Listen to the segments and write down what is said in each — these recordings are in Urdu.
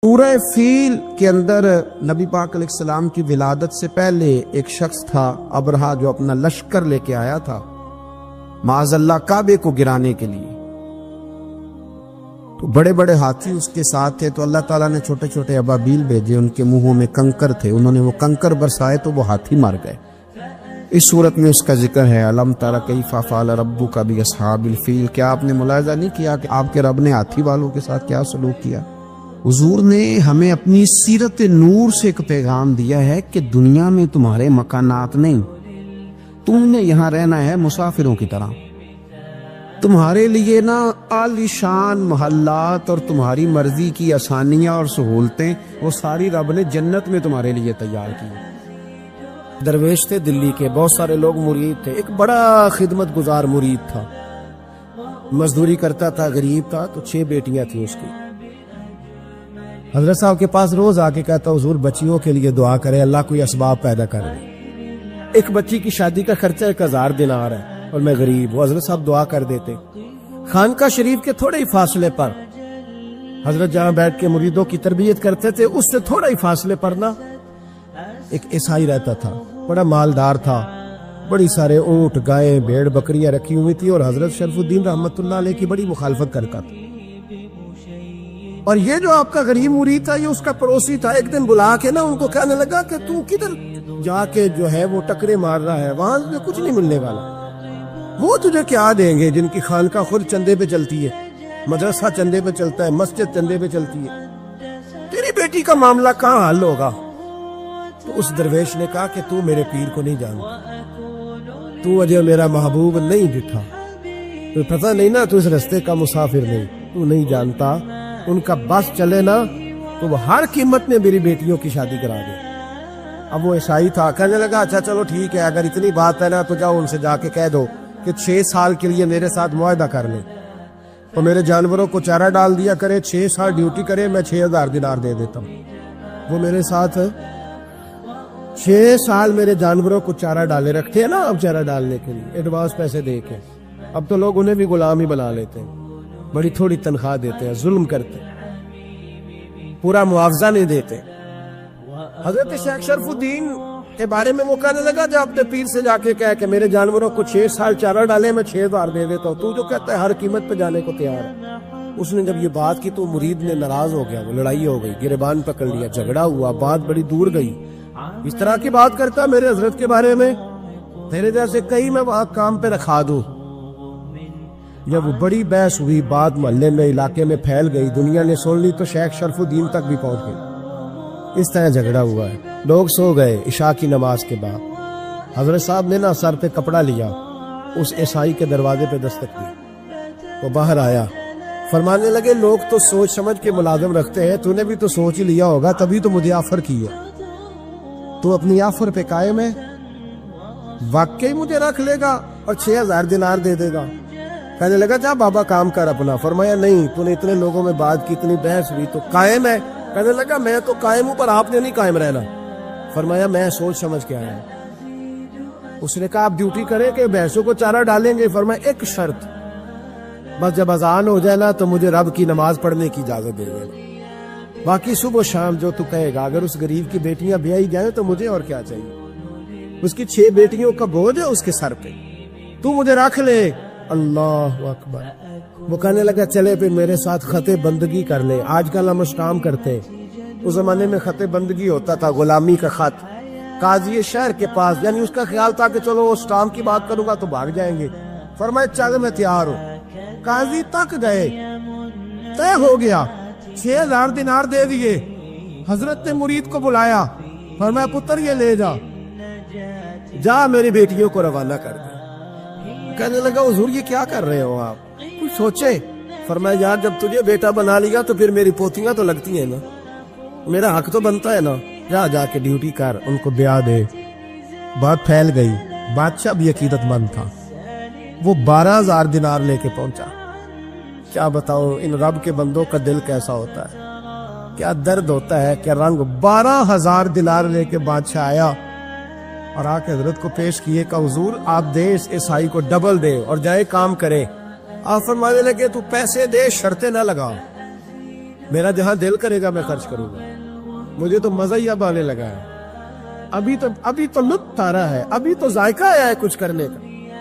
سورہ فیل کے اندر نبی پاک علیہ السلام کی ولادت سے پہلے ایک شخص تھا ابرہا، جو اپنا لشکر لے کے آیا تھا معاذ اللہ کعبے کو گرانے کے لیے. تو بڑے بڑے ہاتھی اس کے ساتھ تھے، تو اللہ تعالیٰ نے چھوٹے چھوٹے ابابیل بھیجے، ان کے منہوں میں کنکر تھے، انہوں نے وہ کنکر برسائے تو وہ ہاتھی مار گئے. اس صورت میں اس کا ذکر ہے الم تر کیف فعل ربک باصحاب الفیل. کیا آپ نے ملاحظہ نہیں کیا کہ آپ کے رب نے ہاتھی والوں کے ساتھ کیا سلوک کیا؟ حضور نے ہمیں اپنی سیرت نور سے ایک پیغام دیا ہے کہ دنیا میں تمہارے مکانات نہیں، تم نے یہاں رہنا ہے مسافروں کی طرح. تمہارے لیے نا عالی شان محلات اور تمہاری مرضی کی آسانیاں اور سہولتیں وہ ساری رب نے جنت میں تمہارے لیے تیار کی. درویش تھے دلی کے، بہت سارے لوگ مرید تھے. ایک بڑا خدمت گزار مرید تھا، مزدوری کرتا تھا، غریب تھا. تو 6 بیٹیاں تھیں اس کی. حضرت صاحب کے پاس روز آ کے کہتا حضور بچیوں کے لیے دعا کرے، اللہ کوئی اسباب پیدا کرے. ایک بچی کی شادی کا خرچہ 1000 دینار ہے اور میں غریب ہوں. حضرت صاحب دعا کر دیتے. خانقاہ شریف کے تھوڑے ہی فاصلے پر حضرت جہاں بیٹھ کے مریدوں کی تربیت کرتے تھے، اس سے تھوڑا ہی فاصلے پر نا ایک عیسائی رہتا تھا، بڑا مالدار تھا، بڑی سارے اونٹ، گائیں، بھیڑ، بکریاں رکھی ہوئی تھی، اور حضرت شرف الدین رحمت اللہ علیہ کی بڑی مخالفت کرتا تھا. اور یہ جو آپ کا غریب مرید تھا، یہ اس کا پڑوسی تھا. ایک دن بلا کے نا ان کو کہنے لگا کہ تو کدھر جا کے جو ہے وہ ٹکرے مار رہا ہے، وہاں سے کچھ نہیں ملنے والا. وہ تجھے کیا دیں گے جن کی خانقاہ خود چندے پہ چلتی ہے، مدرسہ چندے پہ چلتا ہے، مسجد چندے پہ چلتی ہے، تیری بیٹی کا معاملہ کہاں حل ہوگا؟ تو اس درویش نے کہا کہ تو میرے پیر کو نہیں جانتا، تو اجے میرا محبوب نہیں ڈٹھا، تو پتہ نہیں نا، تو اس رستے کا مسافر نہیں، تو نہیں جانتا. ان کا بس چلے نا تو وہ ہر قیمت میں میری بیٹیوں کی شادی کرا دے. اب وہ عیسائی تھا، کہنے لگا اچھا چلو ٹھیک ہے، اگر اتنی بات ہے نا تو جاؤ ان سے جا کے کہہ دو کہ 6 سال کے لیے میرے ساتھ معاہدہ کر لیں، تو میرے جانوروں کو چارہ ڈال دیا کرے، 6 سال ڈیوٹی کرے، میں 6000 دینار دے دیتا ہوں. وہ میرے ساتھ 6 سال میرے جانوروں کو چارہ ڈالے رکھتے ہیں نا، اب چارہ ڈالنے کے لیے ایڈوانس پیسے دے کے. اب تو لوگ انہیں بھی غلام ہی بنا لیتے ہیں، بڑی تھوڑی تنخواہ دیتے ہیں، ظلم کرتے ہیں، پورا معاوضہ نہیں دیتے. حضرت شیخ شرف الدین کے بارے میں وہ کہنے لگا جب اپنے پیر سے جا کے کہہ کہ میرے جانوروں کو 6 سال چارہ ڈالے، میں 6000 دے دیتا ہوں، تو جو کہتا ہے ہر قیمت پہ جانے کو تیار ہے. اس نے جب یہ بات کی تو مرید نے ناراض ہو گیا، وہ لڑائی ہو گئی، گریبان پکڑ لیا، جھگڑا ہوا، بات بڑی دور گئی. اس طرح کی بات کرتا میرے حضرت کے بارے میں، تیرے جیسے کئی میں وہاں کام پہ رکھا دوں. جب وہ بڑی بحث ہوئی، بات محلے میں، علاقے میں پھیل گئی، دنیا نے سن لی، تو شیخ شرف الدین تک بھی پہنچ گئی. اس طرح جھگڑا ہوا ہے. لوگ سو گئے عشاء کی نماز کے بعد. حضرت صاحب نے نا سر پہ کپڑا لیا، اس عیسائی کے دروازے پہ دستک دی. وہ باہر آیا، فرمانے لگے لوگ تو سوچ سمجھ کے ملازم رکھتے ہیں، تو نے بھی تو سوچ ہی لیا ہوگا، تبھی تو مجھے آفر کی ہے. تو اپنی آفر پہ قائم ہے؟ واقعی مجھے رکھ لے گا اور 6000 دینار دے دے گا؟ کہنے لگا جا بابا کام کر اپنا. فرمایا نہیں، تو نے اتنے لوگوں میں بات کی، اتنی بحث ہوئی، تو قائم ہے؟ کہنے لگا میں تو قائم ہوں، پر آپ نے نہیں قائم رہنا. فرمایا میں سوچ سمجھ کے آیا. اس نے کہا آپ ڈیوٹی کریں کہ بھینسوں کو چارہ ڈالیں گے؟ فرمایا ایک شرط، بس جب اذان ہو جائے نا تو مجھے رب کی نماز پڑھنے کی اجازت دے دینا، باقی صبح و شام جو تو کہے گا. اگر اس غریب کی بیٹیاں بیائی جائیں تو مجھے اور کیا چاہیے؟ اس کی 6 بیٹیوں کا بوجھ ہے اس کے سر پہ، تو مجھے رکھ لے. اللہ اکبر. وہ کہنے لگا چلے پھر میرے ساتھ خط بندگی کر لے. آج کل ہم اسٹام کرتے ہیں، اس زمانے میں خط بندگی ہوتا تھا، غلامی کا خط. قاضی شہر کے پاس، یعنی اس کا خیال تھا کہ چلو اسٹام کی بات کروں گا تو بھاگ جائیں گے. فرمایا چل میں تیار ہوں. قاضی تک گئے، طے ہو گیا، 6000 دینار دے دیے. حضرت نے مرید کو بلایا، فرمایا پتر یہ لے جا، جا میری بیٹیوں کو روانہ کر دے. کہنے لگا حضور یہ کیا کر رہے ہو آپ، کچھ سوچے؟ فرمایا یار جب تجھے بیٹا بنا لیا تو پھر میری پوتیاں تو لگتی ہیں نا، میرا حق تو بنتا ہے نا، جا کے ڈیوٹی کر، ان کو بیاہ دے. بات پھیل گئی. بادشاہ بھی عقیدت مند تھا، وہ 12000 دینار لے کے پہنچا. کیا بتاؤ ان رب کے بندوں کا دل کیسا ہوتا ہے، کیا درد ہوتا ہے، کیا رنگ. 12000 دینار لے کے بادشاہ آیا اور آ کے حضرت کو پیش کیے کہ حضور آپ دے اس عیسائی کو ڈبل دے اور جائے کام کرے. آپ فرمانے لگے تو پیسے دے، شرطیں نہ لگا. میرا جہاں دل کرے گا میں خرچ کروں گا. مجھے تو مزہ ہی اب آنے لگا ہے. ابھی تو لطف آ رہا ہے, ابھی تو ذائقہ آیا ہے کچھ کرنے کا.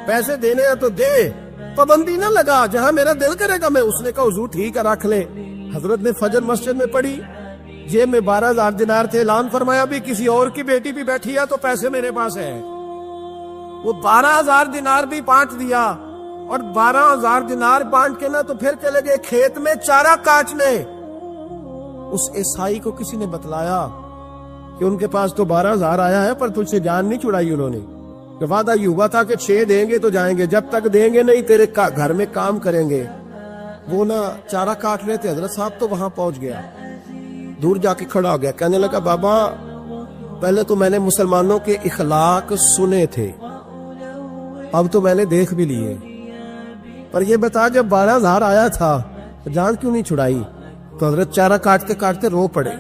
پیسے دینے ہیں تو دے, پابندی نہ لگا, جہاں میرا دل کرے گا میں. اس نے کہا حضور ٹھیک ہے رکھ لے. حضرت نے فجر مسجد میں پڑھی, جیب میں 12,000 دینار تھے. اعلان فرمایا بھی کسی اور کی بیٹی بھی بیٹھی ہے تو پیسے میرے پاس ہے. وہ 12,000 دینار بھی بانٹ دیا, اور 12,000 دینار بانٹ کے نا تو پھر چلے گئے کھیت میں چارہ کاٹنے. اس عیسائی کو کسی نے بتلایا کہ ان کے پاس تو 12,000 آیا ہے پر تجھ سے جان نہیں چھڑائی انہوں نے. وعدہ یہ ہوا تھا کہ 6 دیں گے تو جائیں گے, جب تک دیں گے نہیں تیرے گھر میں کام کریں گے. وہ نا چارہ کاٹ رہے تھے. حضرت صاحب تو وہاں پہنچ گیا, دور جا کے کھڑا ہو گیا, کہنے لگا بابا پہلے تو میں نے مسلمانوں کے اخلاق سنے تھے, اب تو میں نے دیکھ بھی لیے, پر یہ بتا جب 12,000 آیا تھا تو جان کیوں نہیں چھڑائی؟ تو حضرت چارہ کاٹتے کاٹتے رو پڑے.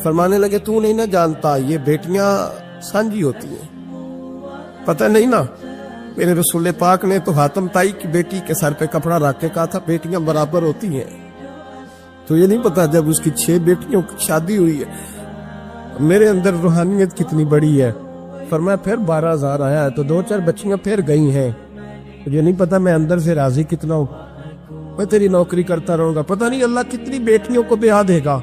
فرمانے لگے تو نہیں نہ جانتا یہ بیٹیاں سانجی ہوتی ہیں, پتہ نہیں نا. میرے رسول پاک نے تو حاتم تائی کی بیٹی کے سر پہ کپڑا رکھ کے کہا تھا بیٹیاں برابر ہوتی ہیں. تو یہ نہیں پتا جب اس کی 6 بیٹیوں کی شادی ہوئی ہے میرے اندر روحانیت کتنی بڑی ہے. فرمایا پھر 12,000 آیا ہے تو 2-4 بچیاں پھر گئی ہیں. یہ نہیں پتا میں اندر سے راضی کتنا ہوں, میں تیری نوکری کرتا رہوں گا, پتہ نہیں اللہ کتنی بیٹیوں کو بیاہ دے گا.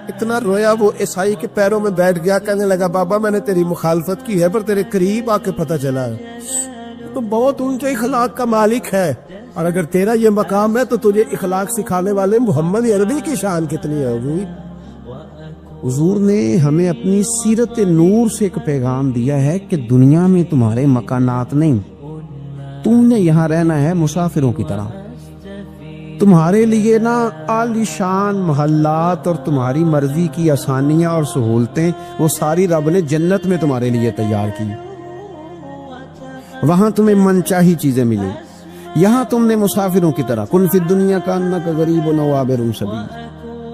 اتنا رویا وہ عیسائی کے پیروں میں بیٹھ گیا, کہنے لگا بابا میں نے تیری مخالفت کی ہے پر تیرے قریب آ کے پتہ چلا ہے تو بہت اونچے اخلاق کا مالک ہے, اور اگر تیرا یہ مقام ہے تو تجھے اخلاق سکھانے والے محمد عربی کی شان کتنی ہے. حضور نے ہمیں اپنی سیرت نور سے ایک پیغام دیا ہے کہ دنیا میں تمہارے مکانات نہیں, تم نے یہاں رہنا ہے مسافروں کی طرح. تمہارے لیے نا عالی شان محلات اور تمہاری مرضی کی آسانیاں اور سہولتیں وہ ساری رب نے جنت میں تمہارے لیے تیار کی. وہاں تمہیں من چاہی چیزیں ملیں, یہاں تم نے مسافروں کی طرح کن فی الدنیا کانک غریب و عابر سبیل,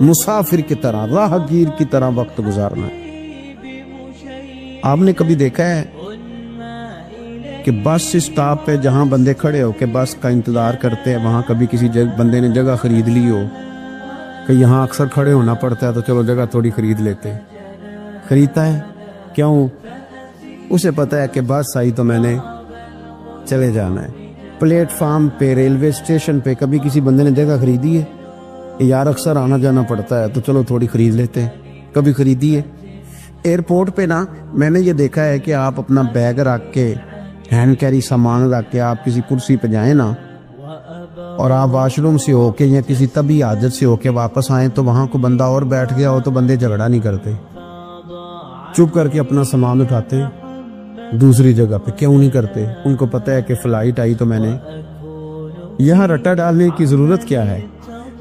مسافر کی طرح راہ گیر کی طرح وقت گزارنا. آپ نے کبھی دیکھا ہے کہ بس اسٹاپ پہ جہاں بندے کھڑے ہو کہ بس کا انتظار کرتے ہیں, وہاں کبھی کسی بندے نے جگہ خرید لی ہو کہ یہاں اکثر کھڑے ہونا پڑتا ہے تو چلو جگہ تھوڑی خرید لیتے. خریدتا ہے کیوں؟ اسے پتا ہے کہ بس آئی تو میں نے چلے جانا ہے. پلیٹ فارم پہ, ریلوے اسٹیشن پہ کبھی کسی بندے نے جگہ خریدی ہے کہ یار اکثر آنا جانا پڑتا ہے تو چلو تھوڑی خرید لیتے ہیں, کبھی خریدی ہے؟ ایئرپورٹ پہ نا میں نے یہ دیکھا ہے کہ آپ اپنا بیگ رکھ کے ہینڈ کیری سامان رکھ کے آپ کسی کرسی پہ جائیں نا, اور آپ واش روم سے ہو کے یا کسی طبی حاجت سے ہو کے واپس آئیں تو وہاں کو بندہ اور بیٹھ گیا ہو تو بندے جھگڑا نہیں کرتے, چپ کر کے اپنا سامان اٹھاتے دوسری جگہ پہ. کیوں نہیں کرتے؟ ان کو پتہ ہے کہ فلائٹ آئی تو میں نے یہاں رٹا ڈالنے کی ضرورت کیا ہے.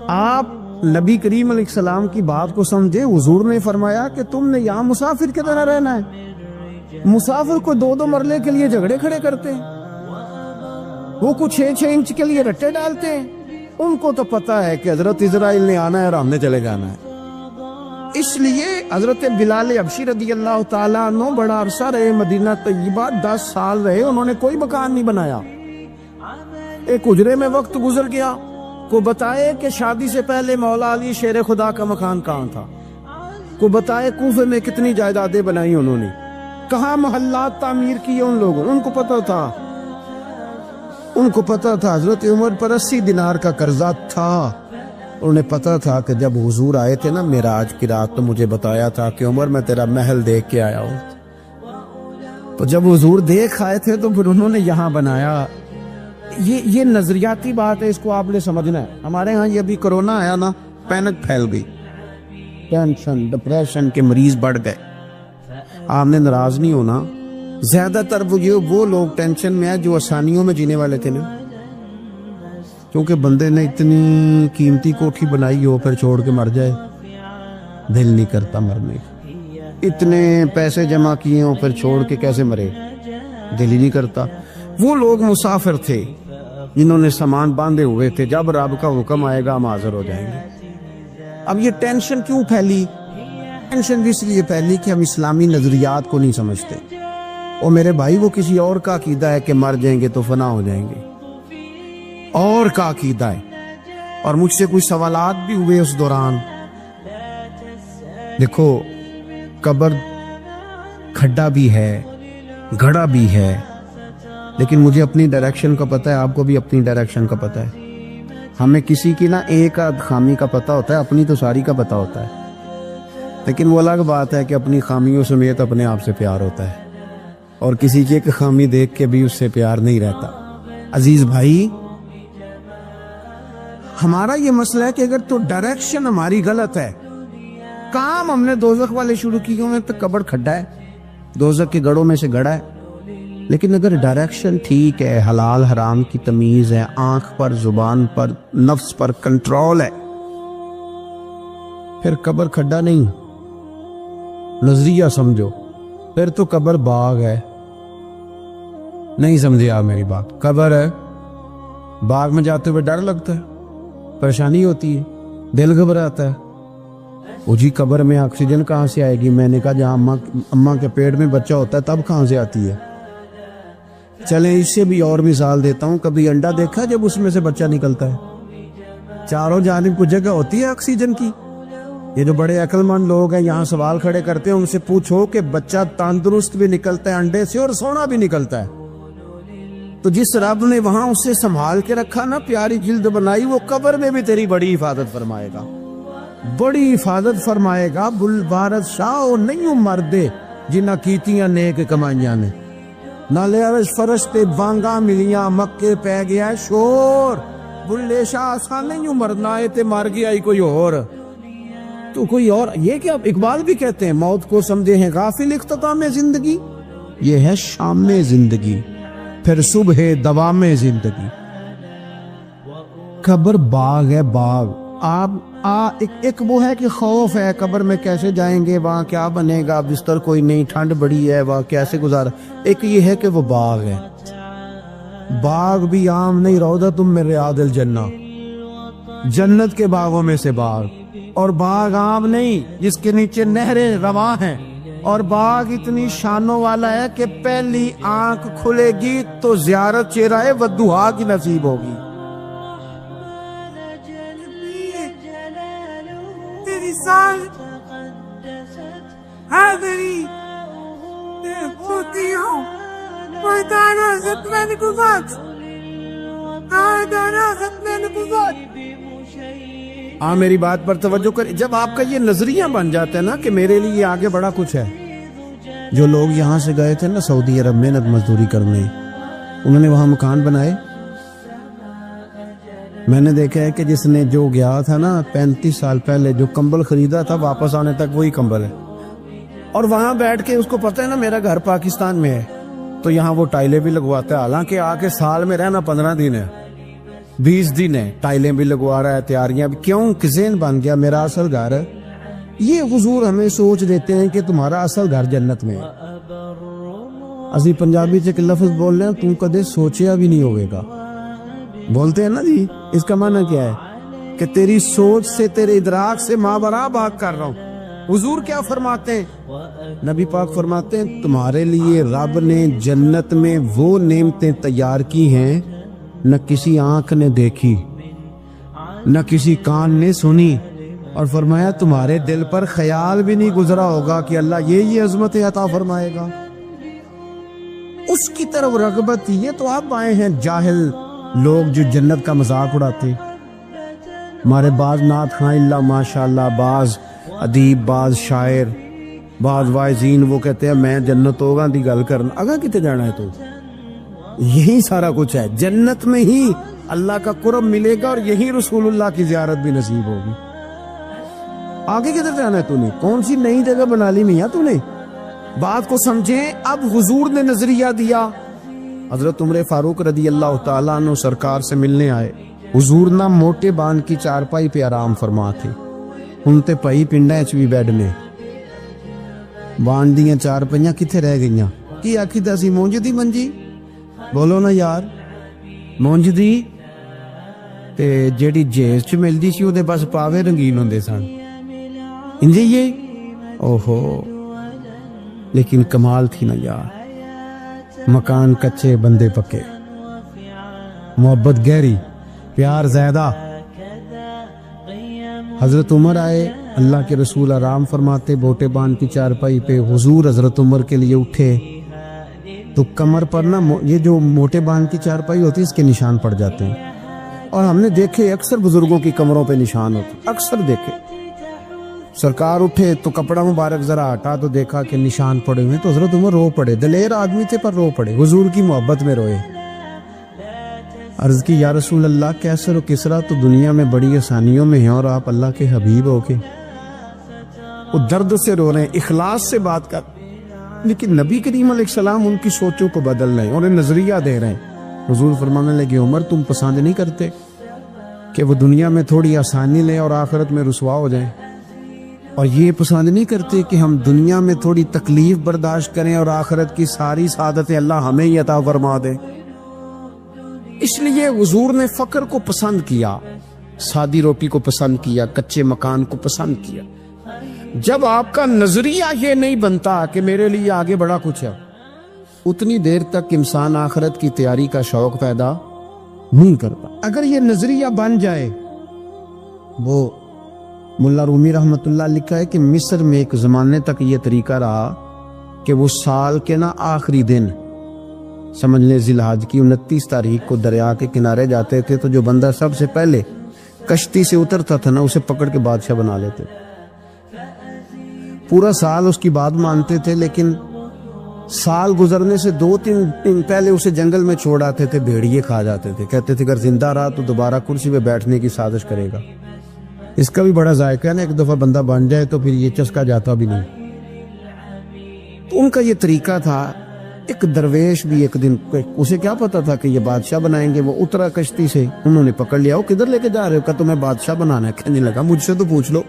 آپ نبی کریم علیہ السلام کی بات کو سمجھے. حضور نے فرمایا کہ تم نے یہاں مسافر کی طرح رہنا ہے. مسافر کو 2-2 مرلے کے لیے جھگڑے کھڑے کرتے ہیں, وہ کچھ 6-6 انچ کے لیے رٹے ڈالتے ہیں. ان کو تو پتا ہے کہ حضرت اسرائیل نے آنا ہے اور ہم نے چلے جانا ہے. اس لیے حضرت بلال حبشی رضی اللہ تعالیٰ عنہ بڑا عرصہ رہے مدینہ طیبہ, 10 سال رہے, انہوں نے کوئی مکان نہیں بنایا. ایک حجرے میں وقت گزر گیا, کو بتائے کہ شادی سے پہلے مولا علی شیر خدا کا مکان کہاں تھا, کو بتائے کوفے میں کتنی جائیدادیں بنائی انہوں نے, کہاں محلات تعمیر کیے ان لوگوں. ان کو پتا تھا حضرت عمر پر 80 دینار کا قرضہ تھا. انہیں پتا تھا کہ جب حضور آئے تھے نا معراج کی رات تو مجھے بتایا تھا کہ عمر میں تیرا محل دیکھ کے آیا ہوں. تو جب حضور دیکھ آئے تھے تو پھر انہوں نے یہاں بنایا. یہ نظریاتی بات ہے, اس کو آپ نے سمجھنا ہے. ہمارے ہاں یہ ابھی کرونا آیا نا, پینک پھیل گئی, ٹینشن ڈپریشن کے مریض بڑھ گئے. آپ نے ناراض نہیں ہونا, زیادہ تر وہ لوگ ٹینشن میں ہیں جو آسانیوں میں جینے والے تھے نا, کیونکہ بندے نے اتنی قیمتی کوٹھی بنائی ہو پھر چھوڑ کے مر جائے, دل نہیں کرتا مرنے. اتنے پیسے جمع کیے ہوں پھر چھوڑ کے کیسے مرے, دل ہی نہیں کرتا. وہ لوگ مسافر تھے جنہوں نے سامان باندھے ہوئے تھے, جب رب کا حکم آئے گا ہم حاضر ہو جائیں گے. اب یہ ٹینشن کیوں پھیلی؟ ٹینشن اس لیے پھیلی کہ ہم اسلامی نظریات کو نہیں سمجھتے. اور میرے بھائی وہ کسی اور کا عقیدہ ہے کہ مر جائیں گے تو فنا ہو جائیں گے, اور کا عقیدہ ہے. اور مجھ سے کچھ سوالات بھی ہوئے اس دوران. دیکھو قبر کھڈا بھی ہے، گھڑا بھی ہے، لیکن مجھے اپنی ڈائریکشن کا پتہ ہے، آپ کو بھی اپنی ڈائریکشن کا پتہ ہے. ہمیں کسی کی نا ایک خامی کا پتہ ہوتا ہے، اپنی تو ساری کا پتہ ہوتا ہے. لیکن وہ الگ بات ہے کہ اپنی خامیوں سمیت اپنے آپ سے پیار ہوتا ہے، اور کسی کی ایک خامی دیکھ کے بھی اس سے پیار نہیں رہتا. عزیز بھائی، ہمارا یہ مسئلہ ہے کہ اگر تو ڈائریکشن ہماری غلط ہے، کام ہم نے دوزخ والے شروع کیے ہوئے تو قبر کھڈا ہے، دوزخ کے گڑھوں میں سے گڑا ہے. لیکن اگر ڈائریکشن ٹھیک ہے، حلال حرام کی تمیز ہے، آنکھ پر، زبان پر، نفس پر کنٹرول ہے، پھر قبر کھڈا نہیں. نظریہ سمجھو، پھر تو قبر باغ ہے. نہیں سمجھے آپ میری بات؟ قبر ہے، باغ میں جاتے ہوئے ڈر لگتا ہے، پریشانی ہوتی ہے، دل گھبراتا ہے. وہ جی قبر میں آکسیجن کہاں سے آئے گی؟ میں نے کہا جہاں اماں کے پیٹ میں بچہ ہوتا ہے تب کہاں سے آتی ہے؟ چلیں اس سے بھی اور مثال دیتا ہوں. کبھی انڈا دیکھا جب اس میں سے بچہ نکلتا ہے؟ چاروں جانب کو جگہ ہوتی ہے آکسیجن کی. یہ جو بڑے عقل مند لوگ ہیں یہاں سوال کھڑے کرتے ہیں، ان سے پوچھو کہ بچہ تندرست بھی نکلتا ہے انڈے سے اور سونا بھی نکلتا ہے. تو جس رب نے وہاں اسے سنبھال کے رکھا نا، پیاری جلد بنائی، وہ قبر میں بھی تیری بڑی حفاظت فرمائے گا، بڑی حفاظت فرمائے گا. بل بارد شاہ نہیں مردے جنہ کیتیاں نیک کمائیاں نے، نالے عرش فرش تے بانگا ملیاں، مکے پہ گیا شور. بلے شاہ آسان نہیں مرنا ہے تے مر گیا ہی کوئی اور. تو کوئی اور، یہ کیا اقبال بھی کہتے ہیں، موت کو سمجھے ہیں غافل اختتام زندگی، یہ ہے شام زندگی پھر صبح دوام زندگی. قبر باغ ہے، باغ. آپ ایک وہ ہے کہ خوف ہے قبر میں کیسے جائیں گے، وہاں کیا بنے گا، بستر کوئی نہیں، ٹھنڈ بڑی ہے، وہاں کیسے گزارا. ایک یہ ہے کہ وہ باغ ہے. باغ بھی عام نہیں، روضۃ من ریاض الجنہ، جنت کے باغوں میں سے باغ. اور باغ عام نہیں جس کے نیچے نہریں رواں ہیں، اور باغ اتنی شانوں والا ہے کہ پہلی آنکھ کھلے گی تو زیارت چہرہ ودھا کی نصیب ہوگی. تیری سال حاضری ہوتی ہوں کوئی دانا ختم نبوت، دانا ختم نبوت. ہاں میری بات پر توجہ کر. جب آپ کا یہ نظریہ بن جاتا ہے نا کہ میرے لیے آگے بڑا کچھ ہے. جو لوگ یہاں سے گئے تھے نا سعودی عرب محنت مزدوری کرنے، انہوں نے وہاں مکان بنائے. میں نے دیکھا ہے کہ جس نے جو گیا تھا نا 35 سال پہلے جو کمبل خریدا تھا، واپس آنے تک وہی کمبل ہے. اور وہاں بیٹھ کے اس کو پتہ ہے نا میرا گھر پاکستان میں ہے، تو یہاں وہ ٹائلیں بھی لگواتا ہے. حالانکہ آ کے سال میں رہنا 15 دن ہے، 20 دن ہے، ٹائلیں بھی لگوا رہا ہے، تیاریاں بھی. کیوں؟ ذہن بن گیا میرا اصل گھر. یہ حضور ہمیں سوچ دیتے ہیں کہ تمہارا اصل گھر جنت میں ہے. اسی پنجابی سے ایک لفظ بول رہے ہیں، تم کدے سوچیا بھی نہیں ہوئے گا، بولتے ہیں نا جی. اس کا معنی کیا ہے؟ کہ تیری سوچ سے، تیرے ادراک سے مابرا بات کر رہا ہوں. حضور کیا فرماتے ہیں؟ نبی پاک فرماتے ہیں تمہارے لیے رب نے جنت میں وہ نعمتیں تیار کی ہیں نہ کسی آنکھ نے دیکھی، نہ کسی کان نے سنی. اور فرمایا تمہارے دل پر خیال بھی نہیں گزرا ہوگا کہ اللہ یہ عظمت عطا فرمائے گا. اس کی طرف رغبت. یہ تو آپ آئے ہیں جاہل لوگ جو جنت کا مذاق اڑاتے. ہمارے بعض نعت خواں اللہ ماشاءاللہ، بعض ادیب، بعض شاعر، بعض واعظین وہ کہتے ہیں میں جنت ہوگا دی گل کرنا. اگا کتے جانا ہے تو یہی سارا کچھ ہے. جنت میں ہی اللہ کا قرب ملے گا اور یہی رسول اللہ کی زیارت بھی نصیب ہوگی. آگے کدھر جانا ہے تو نے؟ کون سی نئی جگہ بنا لی میاں تو نے؟ بات کو سمجھیں. اب حضور نے نظریہ دیا. حضرت عمر فاروق رضی اللہ تعالیٰ عنہ سرکار سے ملنے آئے. حضور نہ موٹے بان کی چارپائی پہ آرام فرما تھے. ہن تے پئی پنڈا چ بھی بیڈ نے، بان دیاں چار پئیاں کتھے رہ گئیاں؟ کی آکھی دا سی مونج دی منجی، بولو نا یار. مونج دی تے جیڑی جیز چ ملدی سی او دے بس پاوے رنگین ہوندے سن. انجے یہ اوہو، لیکن کمال تھی نا یار. مکان کچے بندے پکے، محبت گہری، پیار زیادہ. حضرت عمر آئے، اللہ کے رسول آرام فرماتے بوٹے باندھ کی چارپائی پہ، حضور حضرت عمر کے لیے اٹھے تو کمر پر نا یہ جو موٹے باندھ کی چارپائی ہوتی ہے اس کے نشان پڑ جاتے ہیں، اور ہم نے دیکھے اکثر بزرگوں کی کمروں پہ نشان ہوتے، اکثر دیکھے۔ سرکار اٹھے تو کپڑا مبارک ذرا ہٹا تو دیکھا کہ نشان پڑے ہوئے، تو حضرت عمر رو پڑے، دلیر آدمی تھے پر رو پڑے، حضور کی محبت میں روئے۔ عرض کی یا رسول اللہ، کیسر و کسرا تو دنیا میں بڑی آسانیوں میں ہیں اور آپ اللہ کے حبیب ہو کے وہ درد سے رو رہے ہیں، اخلاص سے بات کر، لیکن نبی کریم علیہ السلام ان کی سوچوں کو بدل رہے ہیں، انہیں نظریہ دے رہے ہیں۔ حضور فرمانے لگے عمر تم پسند نہیں کرتے کہ وہ دنیا میں تھوڑی آسانی لیں اور آخرت میں رسوا ہو جائیں، اور یہ پسند نہیں کرتے کہ ہم دنیا میں تھوڑی تکلیف برداشت کریں اور آخرت کی ساری سعادتیں اللہ ہمیں ہی عطا فرما دے۔ اس لیے حضور نے فقر کو پسند کیا، سادی روٹی کو پسند کیا، کچے مکان کو پسند کیا۔ جب آپ کا نظریہ یہ نہیں بنتا کہ میرے لیے آگے بڑا کچھ ہے، اتنی دیر تک انسان آخرت کی تیاری کا شوق پیدا نہیں کرتا۔ اگر یہ نظریہ بن جائے، وہ ملا رومی رحمت اللہ لکھا ہے کہ مصر میں ایک زمانے تک یہ طریقہ رہا کہ وہ سال کے نا آخری دن، سمجھ لیں ذی الحج کی 29 تاریخ کو دریا کے کنارے جاتے تھے، تو جو بندہ سب سے پہلے کشتی سے اترتا تھا نا اسے پکڑ کے بادشاہ بنا لیتے تھے۔ پورا سال اس کی بات مانتے تھے، لیکن سال گزرنے سے 2-3 دن پہلے اسے جنگل میں چھوڑ آتے تھے، بھیڑیے کھا جاتے تھے، کہتے تھے اگر زندہ رہا تو دوبارہ کرسی پہ بیٹھنے کی سازش کرے گا۔ اس کا بھی بڑا ذائقہ ہے نا، ایک دفعہ بندہ بن جائے تو پھر یہ چسکا جاتا بھی نہیں۔ تو ان کا یہ طریقہ تھا۔ ایک درویش بھی ایک دن، اسے کیا پتا تھا کہ یہ بادشاہ بنائیں گے، وہ اترا کشتی سے، انہوں نے پکڑ لیا، وہ کدھر لے کے جا رہے ہو؟ کہا تمہیں بادشاہ بنانا ہے۔ کہنے لگا مجھ سے تو پوچھ لو۔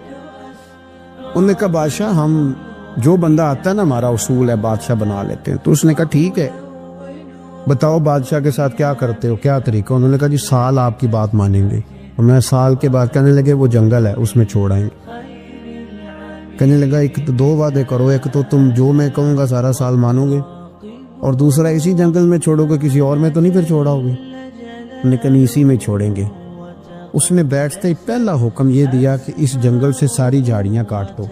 انہوں نے کہا بادشاہ ہم جو بندہ آتا ہے نا ہمارا اصول ہے بادشاہ بنا لیتے ہیں۔ تو اس نے کہا ٹھیک ہے، بتاؤ بادشاہ کے ساتھ کیا کرتے ہو، کیا طریقہ؟ انہوں نے کہا جی سال آپ کی بات مانیں گے۔ اور میں سال کے بعد کہنے لگے وہ جنگل ہے اس میں چھوڑ آئیں گے۔ کہنے لگا ایک تو 2 وعدے کرو، ایک تو تم جو میں کہوں گا سارا سال مانو گے، اور دوسرا اسی جنگل میں چھوڑو گے، کسی اور میں تو نہیں پھر چھوڑا ہوگے؟ انہوں نے کہا اسی میں چھوڑیں گے۔ اس نے بیٹھتے ہی پہلا حکم یہ دیا کہ اس جنگل سے ساری جھاڑیاں کاٹ دو۔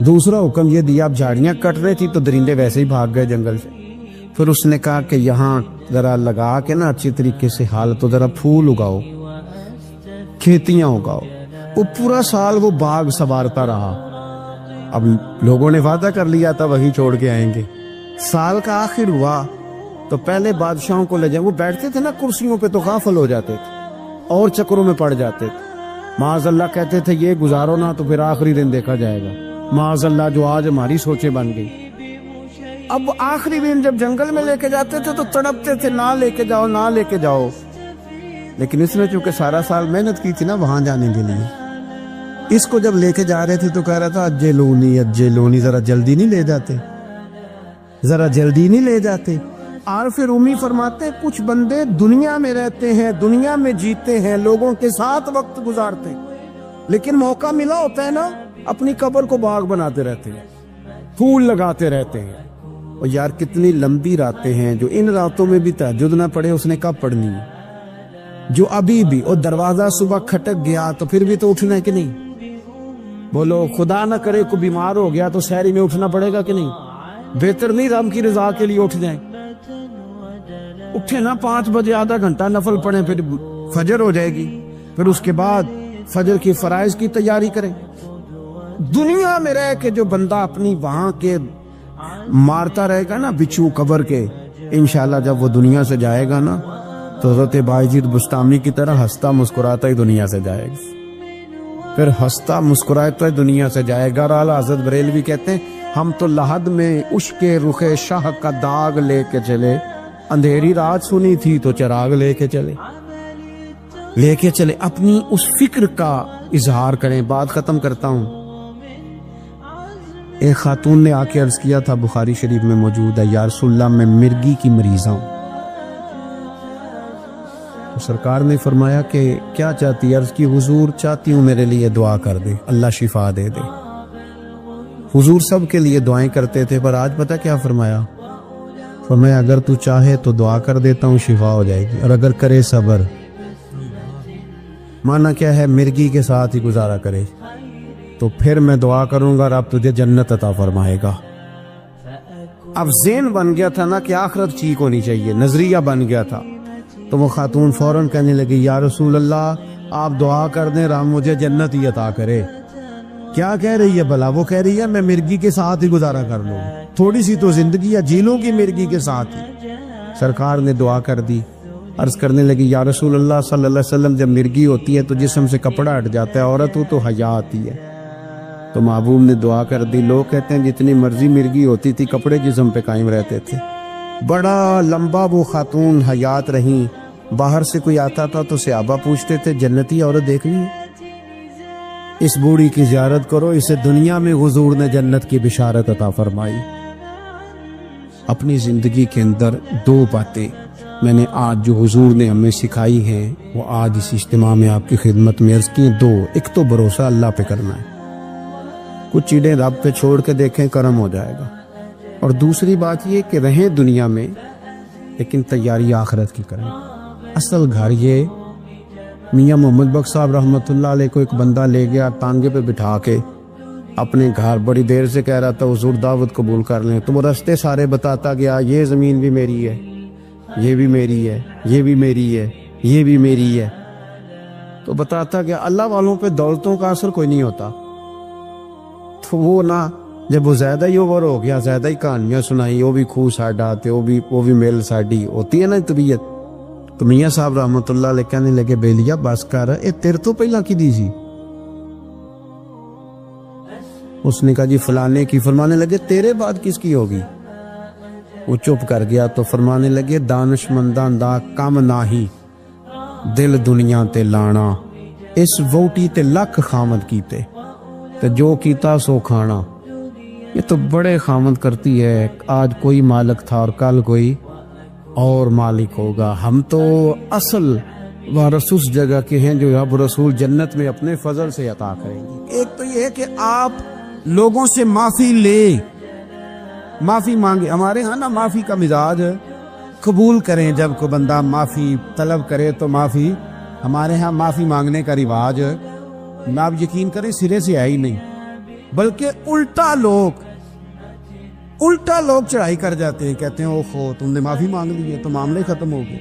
دوسرا حکم یہ دیا، اب جھاڑیاں کٹ رہی تھی تو درندے ویسے ہی بھاگ گئے جنگل سے۔ پھر اس نے کہا کہ یہاں ذرا لگا کے نا اچھی طریقے سے حالت، تو ذرا پھول اگاؤ، کھیتیاں اگاؤ۔ وہ پورا سال وہ باغ سنوارتا رہا۔ اب لوگوں نے وعدہ کر لیا تھا وہی چھوڑ کے آئیں گے۔ سال کا آخر ہوا تو پہلے بادشاہوں کو لے جائیں، وہ بیٹھتے تھے نا کرسیوں پہ تو غافل ہو جاتے تھے اور چکروں میں پڑ جاتے تھے۔ معاذ اللہ کہتے تھے یہ گزارو نا تو پھر آخری دن دیکھا جائے گا۔ معاذ اللہ جو آج ہماری سوچیں بن گئی۔ اب آخری دن جب جنگل میں لے کے جاتے تھے تو تڑپتے تھے، نہ لے کے جاؤ نہ لے کے جاؤ، لیکن اس نے چونکہ سارا سال محنت کی تھی نا وہاں جانے کے لیے، اس کو جب لے کے جا رہے تھے تو کہہ رہا تھا اجلونی، ذرا جلدی نہیں لے جاتے، ذرا جلدی نہیں لے جاتے۔ اور پھر رومی فرماتے کچھ بندے دنیا میں رہتے ہیں، دنیا میں جیتے ہیں، لوگوں کے ساتھ وقت گزارتے ہیں، لیکن موقع ملا ہوتا ہے نا اپنی قبر کو باغ بناتے رہتے ہیں، پھول لگاتے رہتے ہیں۔ اور یار کتنی لمبی راتیں ہیں، جو ان راتوں میں بھی تہجد نہ پڑھے اس نے کب پڑھنی ہے؟ جو ابھی بھی، اور دروازہ صبح کھٹک گیا تو پھر بھی تو اٹھنا ہے کہ نہیں؟ بولو خدا نہ کرے کوئی بیمار ہو گیا تو سحری میں اٹھنا پڑے گا کہ نہیں؟ بہتر نہیں رب کی رضا کے لیے اٹھ جائیں؟ اٹھے نا 5 بجے، آدھا گھنٹہ نفل پڑھیں، پھر فجر ہو جائے گی، پھر اس کے بعد فجر کی فرائض کی تیاری کریں۔ دنیا میں رہ کے جو بندہ اپنی وہاں کے مارتا رہے گا نا بچھو قبر کے، انشاءاللہ جب وہ دنیا سے جائے گا نا تو حضرت باجید بستامی کی طرح ہنستا مسکراتا ہی دنیا سے جائے گا، پھر ہنستا مسکراتا ہی دنیا سے جائے گا۔ اور اعلیٰ حضرت بریلوی کہتے ہیں ہم تو لحد میں عشق رخ شاہ کا داغ لے کے چلے، اندھیری رات سنی تھی تو چراغ لے کے چلے، اپنی اس فکر کا اظہار کریں۔ بات ختم کرتا ہوں۔ ایک خاتون نے آ کے عرض کیا تھا، بخاری شریف میں موجود ہے، یا رسول اللہ میں مرگی کی مریض ہوں۔ تو سرکار نے فرمایا کہ کیا چاہتی ہے؟ عرض کی حضور چاہتی ہوں میرے لیے دعا کر دے، اللہ شفا دے دے۔ حضور سب کے لیے دعائیں کرتے تھے، پر آج پتہ کیا فرمایا؟ فرمایا اگر تو چاہے تو دعا کر دیتا ہوں، شفا ہو جائے گی، اور اگر کرے صبر۔ مانا کیا ہے؟ مرغی کے ساتھ ہی گزارا کرے تو پھر میں دعا کروں گا رب تجھے جنت عطا فرمائے گا۔ اب ذہن بن گیا تھا نا کہ آخرت ٹھیک ہونی چاہیے، نظریہ بن گیا تھا، تو وہ خاتون فوراً کہنے لگی یا رسول اللہ آپ دعا کر دیں رب مجھے جنت ہی عطا کرے۔ کیا کہہ رہی ہے بھلا؟ وہ کہہ رہی ہے میں مرغی کے ساتھ ہی گزارا کر لوں، تھوڑی سی تو زندگی ہے، جی لوں گی مرغی کے ساتھ ہی۔ سرکار نے دعا کر دی، عرض کرنے لگی یا رسول اللہ صلی اللہ علیہ وسلم جب مرغی ہوتی ہے تو جسم سے کپڑا ہٹ جاتا ہے، عورت ہو تو حیا آتی ہے۔ تو محبوب نے دعا کر دی۔ لوگ کہتے ہیں جتنی مرضی مرغی ہوتی تھی کپڑے جسم پہ قائم رہتے تھے۔ بڑا لمبا وہ خاتون حیات رہیں، باہر سے کوئی آتا تھا تو صحابہ پوچھتے تھے جنتی عورت دیکھنی ہے؟ اس بوڑھی کی زیارت کرو، اسے دنیا میں حضور نے جنت کی بشارت عطا فرمائی۔ اپنی زندگی کے اندر دو باتیں میں نے آج جو حضور نے ہمیں سکھائی ہیں وہ آج اس اجتماع میں آپ کی خدمت میں عرض کی ہیں۔ دو، ایک تو بھروسہ اللہ پہ کرنا ہے، کچھ چیزیں رب پہ چھوڑ کے دیکھیں کرم ہو جائے گا، اور دوسری بات یہ کہ رہیں دنیا میں لیکن تیاری آخرت کی کریں۔ اصل گھر یہ میاں محمد بخش صاحب رحمۃ اللہ علیہ کو ایک بندہ لے گیا ٹانگے پہ بٹھا کے اپنے گھر، بڑی دیر سے کہہ رہا تھا حضور دعوت قبول کر لیں، تو وہ رستے سارے بتاتا گیا، یہ زمین بھی میری ہے، یہ بھی میری ہے، یہ بھی میری ہے، یہ بھی میری ہے، تو بتاتا گیا۔ اللہ والوں پہ دولتوں کا اثر کوئی نہیں ہوتا، تو وہ نا جب وہ زیادہ ہی اوور ہو گیا، زیادہ ہی کہانیاں سنائی، وہ بھی خوہ ساڈا تے وہ بھی میل ساڈی ہوتی ہے نا طبیعت، تو میاں صاحب رحمۃ اللہ علیہ کہنے لگے بیلیا بس کر، اے تیر تو پہلا کی دی سی؟ اس نے کہا جی فلانے کی۔ فرمانے لگے تیرے بعد کس کی ہوگی؟ وہ چپ کر گیا تو فرمانے لگے دانش منداں دا کم ناہی دل دنیا تے لانا، اس ووٹی تے لکھ خامد کیتے تے جو کیتا سو کھانا۔ یہ تو بڑے خامد کرتی ہے، آج کوئی مالک تھا اور کل کوئی اور مالک ہوگا۔ ہم تو اصل وارث اس جگہ کے ہیں جو اب رسول جنت میں اپنے فضل سے عطا کریں گے۔ ایک تو یہ ہے کہ آپ لوگوں سے معافی لے، معافی مانگے۔ ہمارے ہاں نا معافی کا مزاج قبول کریں، جب کوئی بندہ معافی طلب کرے تو معافی، ہمارے ہاں معافی مانگنے کا رواج میں آپ یقین کریں سرے سے ہے ہی نہیں، بلکہ الٹا لوگ چڑھائی کر جاتے ہیں، کہتے ہیں اوہو تم نے معافی مانگ لی ہے تو معاملے ختم ہو گئے۔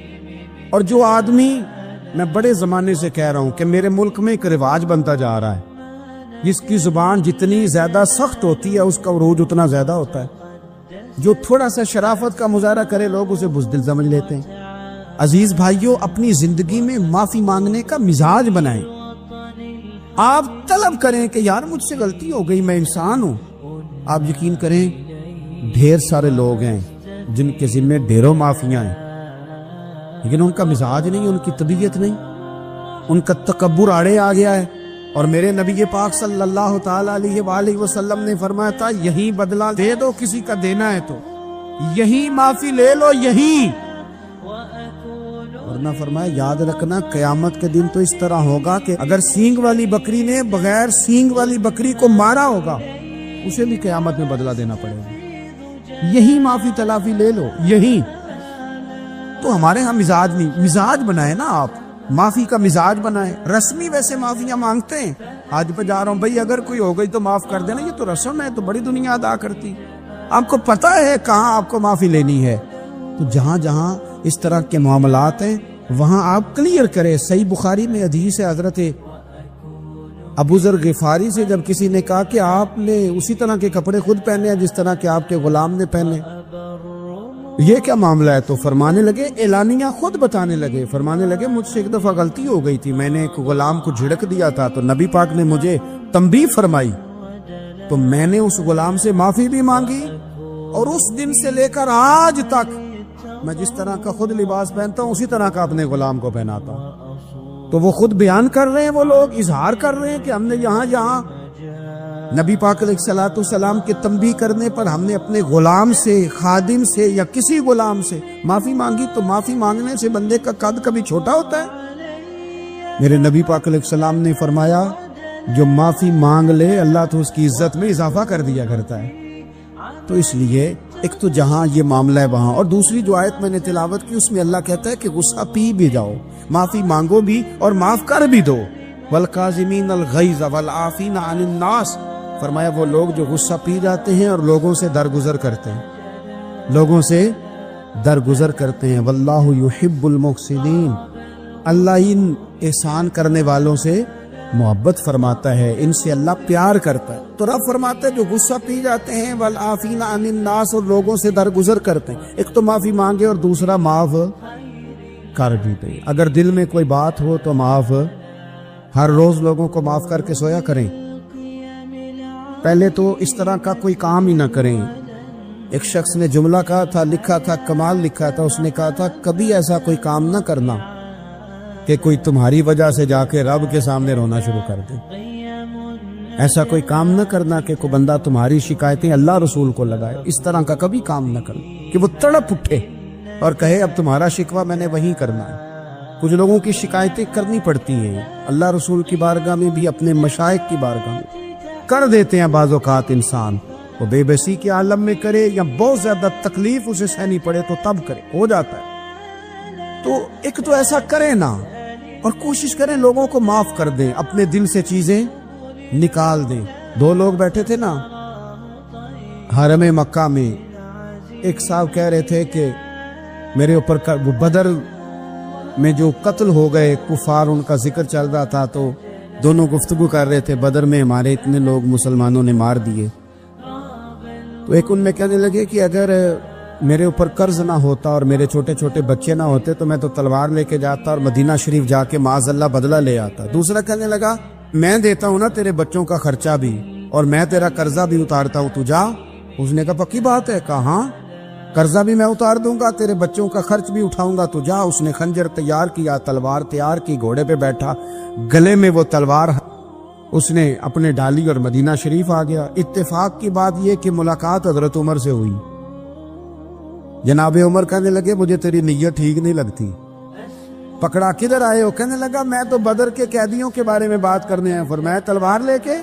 اور جو آدمی، میں بڑے زمانے سے کہہ رہا ہوں کہ میرے ملک میں ایک رواج بنتا جا رہا ہے، جس کی زبان جتنی زیادہ سخت ہوتی ہے اس کا عروج اتنا زیادہ ہوتا ہے۔ جو تھوڑا سا شرافت کا مظاہرہ کرے لوگ اسے بزدل سمجھ لیتے ہیں۔ عزیز بھائیوں، اپنی زندگی میں معافی مانگنے کا مزاج بنائیں۔ آپ طلب کریں کہ یار مجھ سے غلطی ہو گئی، میں انسان ہوں۔ آپ یقین کریں ڈھیر سارے لوگ ہیں جن کے ذمہ ڈھیروں معافیاں ہیں، لیکن ان کا مزاج نہیں، ان کی طبیعت نہیں، ان کا تکبر آڑے آ گیا ہے۔ اور میرے نبی پاک صلی اللہ تعالی علیہ وآلہ وسلم نے فرمایا تھا یہی بدلہ دے دو کسی کا دینا ہے تو، یہی معافی لے لو، یہی۔ ورنہ فرمایا یاد رکھنا قیامت کے دن تو اس طرح ہوگا کہ اگر سینگ والی بکری نے بغیر سینگ والی بکری کو مارا ہوگا اسے بھی قیامت میں بدلہ دینا پڑے گا۔ یہی معافی تلافی لے لو، یہی۔ تو ہمارے ہاں مزاج نہیں، مزاج بنائے نا آپ، معافی کا مزاج بنائے۔ رسمی ویسے معافیاں مانگتے ہیں، آج پہ جا رہا ہوں بھائی اگر کوئی ہو گئی تو معاف کر دینا، یہ تو رسم ہے، تو بڑی دنیا ادا کرتی۔ آپ کو پتہ ہے کہاں آپ کو معافی لینی ہے، تو جہاں جہاں اس طرح کے معاملات ہیں وہاں آپ کلیئر کریں۔ صحیح بخاری میں حدیث ہے حضرت ابو ذر غفاری سے، جب کسی نے کہا کہ آپ نے اسی طرح کے کپڑے خود پہنے ہیں جس طرح کے آپ کے غلام نے پہنے، یہ کیا معاملہ ہے؟ تو فرمانے لگے، اعلانیہ خود بتانے لگے، فرمانے لگے مجھ سے ایک دفعہ غلطی ہو گئی تھی، میں نے ایک غلام کو جھڑک دیا تھا تو نبی پاک نے مجھے تنبیہ فرمائی، تو میں نے اس غلام سے معافی بھی مانگی، اور اس دن سے لے کر آج تک میں جس طرح کا خود لباس پہنتا ہوں اسی طرح کا اپنے غلام کو پہناتا ہوں۔ تو وہ خود بیان کر رہے ہیں، وہ لوگ اظہار کر رہے ہیں کہ ہم نے یہاں نبی پاک علیہ الصلوۃ والسلام کے تنبیہ کرنے پر ہم نے اپنے غلام سے، خادم سے یا کسی غلام سے معافی مانگی، تو معافی مانگنے سے بندے کا قد کبھی چھوٹا ہوتا ہے؟ میرے نبی پاک علیہ السلام نے فرمایا جو معافی مانگ لے اللہ تو اس کی عزت میں اضافہ کر دیا کرتا ہے۔ تو اس لیے ایک تو جہاں یہ معاملہ ہے وہاں، اور دوسری جو آیت میں نے تلاوت کی اس میں اللہ کہتا ہے کہ غصہ پی بھی جاؤ، معافی مانگو بھی اور معاف کر بھی دو۔ والکاظمین الغیظ والعافین عن الناس، فرمایا وہ لوگ جو غصہ پی جاتے ہیں اور لوگوں سے درگزر کرتے ہیں، لوگوں سے درگزر کرتے ہیں۔ واللہ یحب المحسنین، اللہ ان احسان کرنے والوں سے محبت فرماتا ہے، ان سے اللہ پیار کرتا ہے۔ تو رب فرماتا ہے جو غصہ پی جاتے ہیں والعافین عن الناس، اور لوگوں سے درگزر کرتے ہیں، ایک تو معافی مانگے اور دوسرا معاف کر بھی دے۔ اگر دل میں کوئی بات ہو تو معاف، ہر روز لوگوں کو معاف کر کے سویا کریں، پہلے تو اس طرح کا کوئی کام ہی نہ کریں۔ ایک شخص نے جملہ کہا تھا، لکھا تھا، کمال لکھا تھا، اس نے کہا تھا کبھی ایسا کوئی کام نہ کرنا کہ کوئی تمہاری وجہ سے جا کے رب کے سامنے رونا شروع کر دے، ایسا کوئی کام نہ کرنا کہ کوئی بندہ تمہاری شکایتیں اللہ رسول کو لگائے، اس طرح کا کبھی کام نہ کرنا کہ وہ تڑپ اٹھے اور کہے اب تمہارا شکوہ میں نے وہیں کرنا ہے۔ کچھ لوگوں کی شکایتیں کرنی پڑتی ہیں، اللہ رسول کی بارگاہ میں بھی، اپنے مشائخ کی بارگاہ میں کر دیتے ہیں بعض اوقات، انسان وہ بے بسی کے عالم میں کرے یا بہت زیادہ تکلیف اسے سہنی پڑے تو تب کرے، ہو جاتا ہے۔ تو ایک تو ایسا کریں نا، اور کوشش کریں لوگوں کو معاف کر دیں، اپنے دل سے چیزیں نکال دیں۔ دو لوگ بیٹھے تھے نا حرم مکہ میں، ایک صاحب کہہ رہے تھے کہ میرے اوپر وہ بدر میں جو قتل ہو گئے کفار، ان کا ذکر چل رہا تھا، تو دونوں گفتگو کر رہے تھے، بدر میں ہمارے اتنے لوگ مسلمانوں نے مار دیے۔ تو ایک ان میں کہنے لگے کہ اگر میرے اوپر قرض نہ ہوتا اور میرے چھوٹے چھوٹے بچے نہ ہوتے تو میں تو تلوار لے کے جاتا اور مدینہ شریف جا کے معاذ اللہ بدلہ لے آتا۔ دوسرا کہنے لگا میں دیتا ہوں نا تیرے بچوں کا خرچہ بھی، اور میں تیرا قرضہ بھی اتارتا ہوں، تو جا۔ اس نے کہا پکی بات ہے؟ کہا ہاں، قرضہ بھی میں اتار دوں گا، تیرے بچوں کا خرچ بھی اٹھاؤں گا، تو جا۔ اس نے خنجر تیار کیا، تلوار تیار کی، گھوڑے پہ بیٹھا، گلے میں وہ تلوار اس نے اپنے ڈالی اور مدینہ شریف آ گیا۔ اتفاق کی بات یہ کہ ملاقات حضرت عمر سے ہوئی۔ جناب عمر کہنے لگے مجھے تیری نیت ٹھیک نہیں لگتی، پکڑا کدھر آئے ہو؟ کہنے لگا میں تو بدر کے قیدیوں کے بارے میں بات کرنے آیا۔ فرمایا تلوار لے کے؟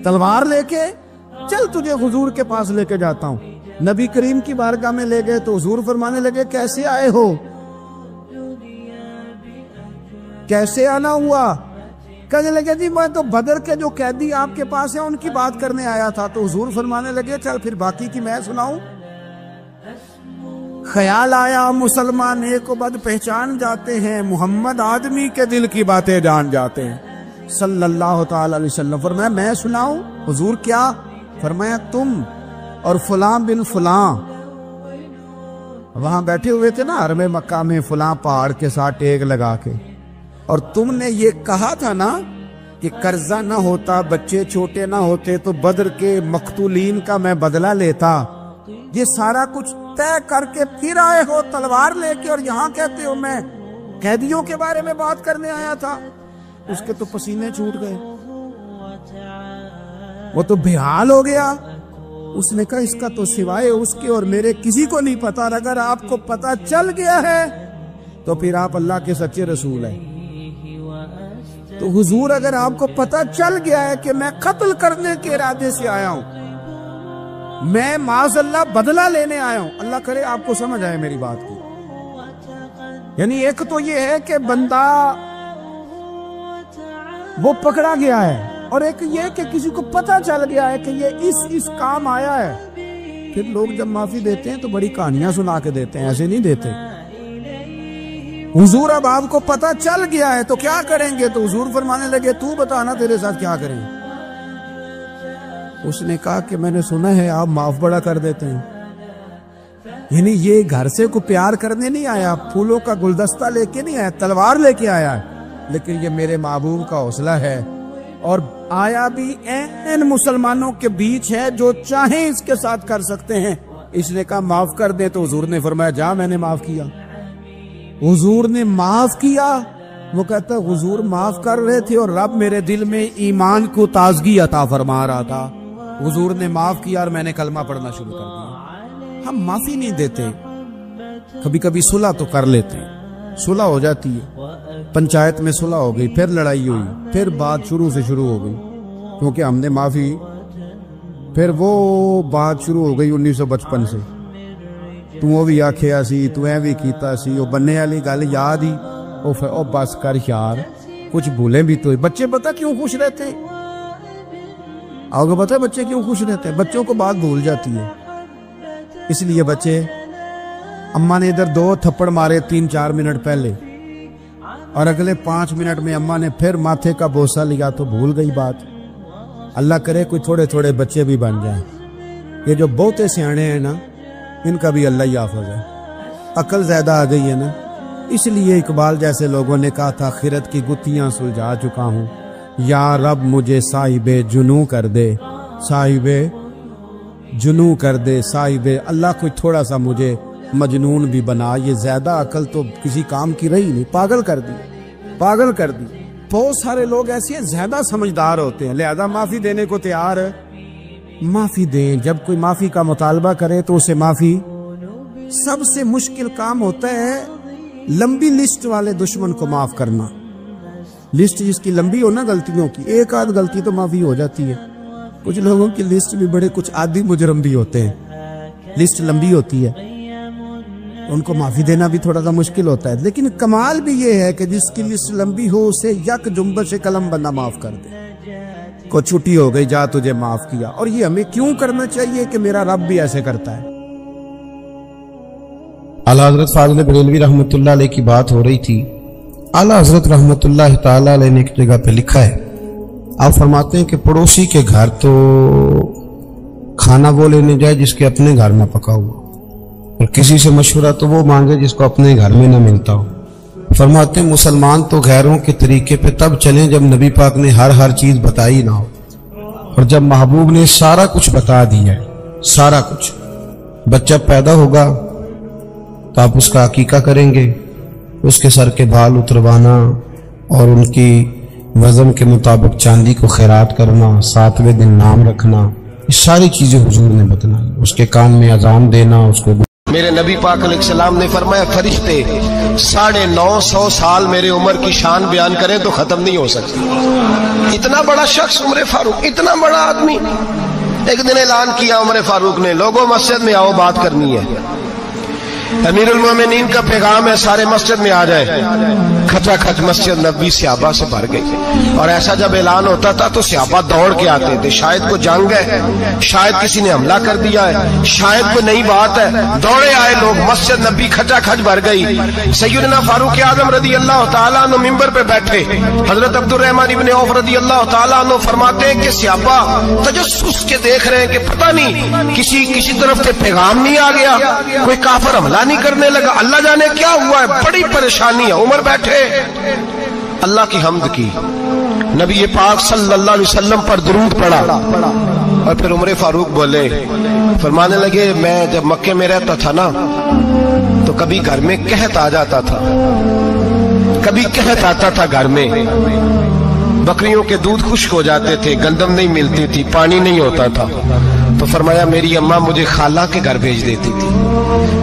تلوار لے کے؟ چل تجھے حضور کے پاس لے کے جاتا ہوں۔ نبی کریم کی بارگاہ میں لے گئے تو حضور فرمانے لگے کیسے آئے ہو؟ کیسے آنا ہوا؟ کہنے لگے جی میں تو بدر کے جو قیدی آپ کے پاس ہیں ان کی بات کرنے آیا تھا۔ تو حضور فرمانے لگے چل پھر باقی کی میں سناؤں۔ خیال آیا مسلمان نیک و بد پہچان جاتے ہیں، محمد آدمی کے دل کی باتیں جان جاتے ہیں صلی اللہ تعالی علیہ وسلم۔ فرمایا میں سناؤں؟ حضور کیا؟ فرمایا تم اور فلاں بن فلاں وہاں بیٹھے ہوئے تھے نا حرم مکہ میں، فلاں پہاڑ کے ساتھ ٹیک لگا کے، اور تم نے یہ کہا تھا نا کہ قرضہ نہ ہوتا، بچے چھوٹے نہ ہوتے تو بدر کے مقتولین کا میں بدلہ لیتا۔ یہ سارا کچھ طے کر کے پھر آئے ہو تلوار لے کے، اور یہاں کہتے ہو میں قیدیوں کے بارے میں بات کرنے آیا تھا۔ اس کے تو پسینے چھوٹ گئے، وہ تو بے حال ہو گیا۔ اس نے کہا اس کا تو سوائے اس کے اور میرے کسی کو نہیں پتا، اور اگر آپ کو پتا چل گیا ہے تو پھر آپ اللہ کے سچے رسول ہیں۔ تو حضور اگر آپ کو پتا چل گیا ہے کہ میں قتل کرنے کے ارادے سے آیا ہوں، میں معاذ اللہ بدلہ لینے آیا ہوں، اللہ کرے آپ کو سمجھ آئے میری بات کی۔ یعنی ایک تو یہ ہے کہ بندہ وہ پکڑا گیا ہے، اور ایک یہ کہ کسی کو پتا چل گیا ہے کہ یہ اس کام آیا ہے۔ پھر لوگ جب معافی دیتے ہیں تو بڑی کہانیاں سنا کے دیتے ہیں، ایسے نہیں دیتے۔ حضور اب آپ کو پتا چل گیا ہے تو کیا کریں گے؟ تو حضور فرمانے لگے تو بتانا تیرے ساتھ کیا کریں۔ اس نے کہا کہ میں نے سنا ہے آپ معاف بڑا کر دیتے ہیں، یعنی یہ گھر سے کو پیار کرنے نہیں آیا، پھولوں کا گلدستہ لے کے نہیں آیا، تلوار لے کے آیا ہے، لیکن یہ میرے محبوب کا حوصلہ ہے، اور آیا بھی این مسلمانوں کے بیچ ہے، جو چاہیں اس کے ساتھ کر سکتے ہیں۔ اس نے کہا معاف کر دے، تو حضور نے فرمایا جا میں نے معاف کیا۔ حضور نے معاف کیا۔ وہ کہتا حضور معاف کر رہے تھے اور رب میرے دل میں ایمان کو تازگی عطا فرما رہا تھا۔ حضور نے معاف کیا اور میں نے کلمہ پڑھنا شروع کر دیا۔ ہم معافی نہیں دیتے، کبھی کبھی صلح تو کر لیتے ہیں، صلح ہو جاتی ہے، پنچایت میں صلح ہو گئی، پھر لڑائی ہوئی، پھر بات شروع سے شروع ہو گئی، کیونکہ ہم نے معافی پھر وہ بات شروع ہو گئی 1955 سے، تو وہ بھی آکھیا سی، تو اے بھی کیتا سی، وہ بننے والی گل یاد ہی، او بس کر یار، کچھ بھولیں بھی تو۔ بچے پتہ کیوں خوش رہتے ہیں؟ آپ کو پتہ ہے بچے کیوں خوش رہتے ہیں؟ بچوں کو بات بھول جاتی ہے، اس لیے بچے، اماں نے ادھر 2 تھپڑ مارے 3-4 منٹ پہلے، اور اگلے 5 منٹ میں اماں نے پھر ماتھے کا بوسہ لیا تو بھول گئی بات۔ اللہ کرے کوئی تھوڑے تھوڑے بچے بھی بن جائیں، یہ جو بہتے سیانے ہیں نا، ان کا بھی اللہ ہی حافظ ہے، عقل زیادہ آ گئی ہے نا۔ اس لیے اقبال جیسے لوگوں نے کہا تھا، خیرت کی گتھیاں سلجھا چکا ہوں، یا رب مجھے صاحب جنوں کر دے، صاحب جنوں کر دے، صاحب اللہ کوئی تھوڑا سا مجھے مجنون بھی بنا، یہ زیادہ عقل تو کسی کام کی رہی نہیں، پاگل کر دی، پاگل کر دی۔ بہت سارے لوگ ایسے ہیں زیادہ سمجھدار ہوتے ہیں، لہذا معافی دینے کو تیار ہے، معافی دیں۔ جب کوئی معافی کا مطالبہ کرے تو اسے معافی، سب سے مشکل کام ہوتا ہے لمبی لسٹ والے دشمن کو معاف کرنا۔ لسٹ جس کی لمبی ہو نا غلطیوں کی، ایک آدھ غلطی تو معافی ہو جاتی ہے۔ کچھ لوگوں کی لسٹ بھی بڑے، کچھ عادی مجرم بھی ہوتے ہیں، لسٹ لمبی ہوتی ہے، ان کو معافی دینا بھی تھوڑا سا مشکل ہوتا ہے۔ لیکن کمال بھی یہ ہے کہ جس کی لسٹ لمبی ہو اسے یک جنبش قلم بندہ معاف کر دے، کو چھٹی ہو گئی، جا تجھے معاف کیا۔ اور یہ ہمیں کیوں کرنا چاہیے کہ میرا رب بھی ایسے کرتا ہے۔ اعلیٰ حضرت فاضل بریلوی رحمۃ اللہ علیہ کی بات ہو رہی تھی۔ اعلیٰ حضرت رحمۃ اللہ تعالی علیہ نے ایک جگہ پہ لکھا ہے، آپ فرماتے ہیں کہ پڑوسی کے گھر تو کھانا وہ لینے جائے جس کے اپنے گھر نہ پکا ہوا، اور کسی سے مشورہ تو وہ مانگے جس کو اپنے گھر میں نہ ملتا ہو۔ فرماتے ہیں مسلمان تو غیروں کے طریقے پہ تب چلیں جب نبی پاک نے ہر چیز بتائی نہ ہو، اور جب محبوب نے سارا کچھ بتا دیا ہے، سارا کچھ۔ بچہ پیدا ہوگا تو آپ اس کا عقیقہ کریں گے، اس کے سر کے بال اتروانا اور ان کی وزن کے مطابق چاندی کو خیرات کرنا، 7ویں دن نام رکھنا، یہ ساری چیزیں حضور نے بتلائی۔ اس کے کان میں اذان دینا، اس کو میرے نبی پاک علیہ السلام نے فرمایا، فرشتے 950 سال میرے عمر کی شان بیان کریں تو ختم نہیں ہو سکتی۔ اتنا بڑا شخص عمر فاروق، اتنا بڑا آدمی۔ ایک دن اعلان کیا عمر فاروق نے، لوگوں مسجد میں آؤ، بات کرنی ہے۔ امیر المومنین کا پیغام ہے، سارے مسجد میں آ جائیں۔ کھچا کھچ مسجد نبوی صحابہ سے بھر گئی، اور ایسا جب اعلان ہوتا تھا تو صحابہ دوڑ کے آتے تھے، شاید کو جنگ ہے، شاید کسی نے حملہ کر دیا ہے، شاید کوئی نئی بات ہے، دوڑے آئے لوگ، مسجد نبی کھچا کھچ بھر گئی۔ سیدنا فاروق اعظم رضی اللہ تعالیٰ عنہ ممبر پہ بیٹھے، حضرت عبد الرحمن ابن عوف رضی اللہ تعالیٰ عنہ فرماتے ہیں کہ صحابہ تجسس کے دیکھ رہے ہیں کہ پتہ نہیں کسی طرف سے پیغام نہیں آ گیا، کوئی کافر حملہ نہیں کرنے لگا، اللہ جانے کیا ہوا ہے، بڑی پریشانی ہے۔ عمر بیٹھے، اللہ کی حمد کی، نبی پاک صلی اللہ علیہ وسلم پر درود پڑھا، اور پھر عمر فاروق بولے، فرمانے لگے میں جب مکے میں رہتا تھا نا تو کبھی گھر میں قحط آ جاتا تھا، کبھی قحط آتا تھا گھر میں، بکریوں کے دودھ خشک ہو جاتے تھے، گندم نہیں ملتی تھی، پانی نہیں ہوتا تھا، تو فرمایا میری اماں مجھے خالہ کے گھر بھیج دیتی تھی۔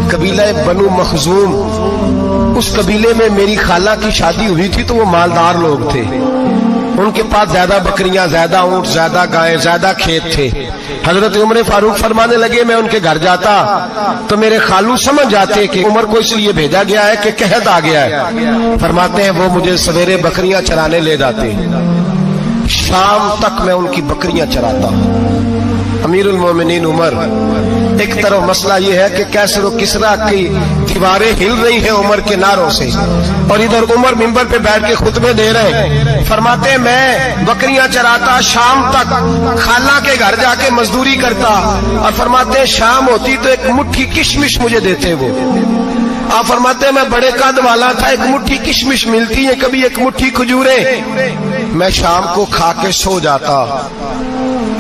قبیلہ بنو مخزوم، اس قبیلے میں میری خالہ کی شادی ہوئی تھی تو وہ مالدار لوگ تھے، ان کے پاس زیادہ بکریاں، زیادہ اونٹ، زیادہ گائے، زیادہ کھیت تھے۔ حضرت عمر فاروق فرمانے لگے میں ان کے گھر جاتا تو میرے خالو سمجھ جاتے کہ عمر کو اس لیے بھیجا گیا ہے کہ قحط آ گیا ہے۔ فرماتے ہیں وہ مجھے سویرے بکریاں چرانے لے جاتے، شام تک میں ان کی بکریاں چراتا ہوں۔ امیر المومنین عمر، ایک طرف مسئلہ یہ ہے کہ کیسر و کسرا کی دیواریں ہل رہی ہیں عمر کے نعروں سے، اور ادھر عمر منبر پہ بیٹھ کے خطبے دے رہے ہیں۔ فرماتے ہیں میں بکریاں چراتا، شام تک خالہ کے گھر جا کے مزدوری کرتا، اور فرماتے ہیں شام ہوتی تو ایک مٹھی کشمش مجھے دیتے وہ۔ آپ فرماتے ہیں میں بڑے قد والا تھا، ایک مٹھی کشمش ملتی ہے، کبھی ایک مٹھی کھجوریں، میں شام کو کھا کے سو جاتا۔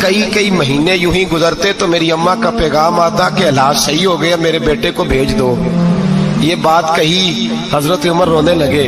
کئی مہینے یوں ہی گزرتے تو میری اماں کا پیغام آتا کہ حالات صحیح ہو گیا، میرے بیٹے کو بھیج دو۔ یہ بات کہی، حضرت عمر رونے لگے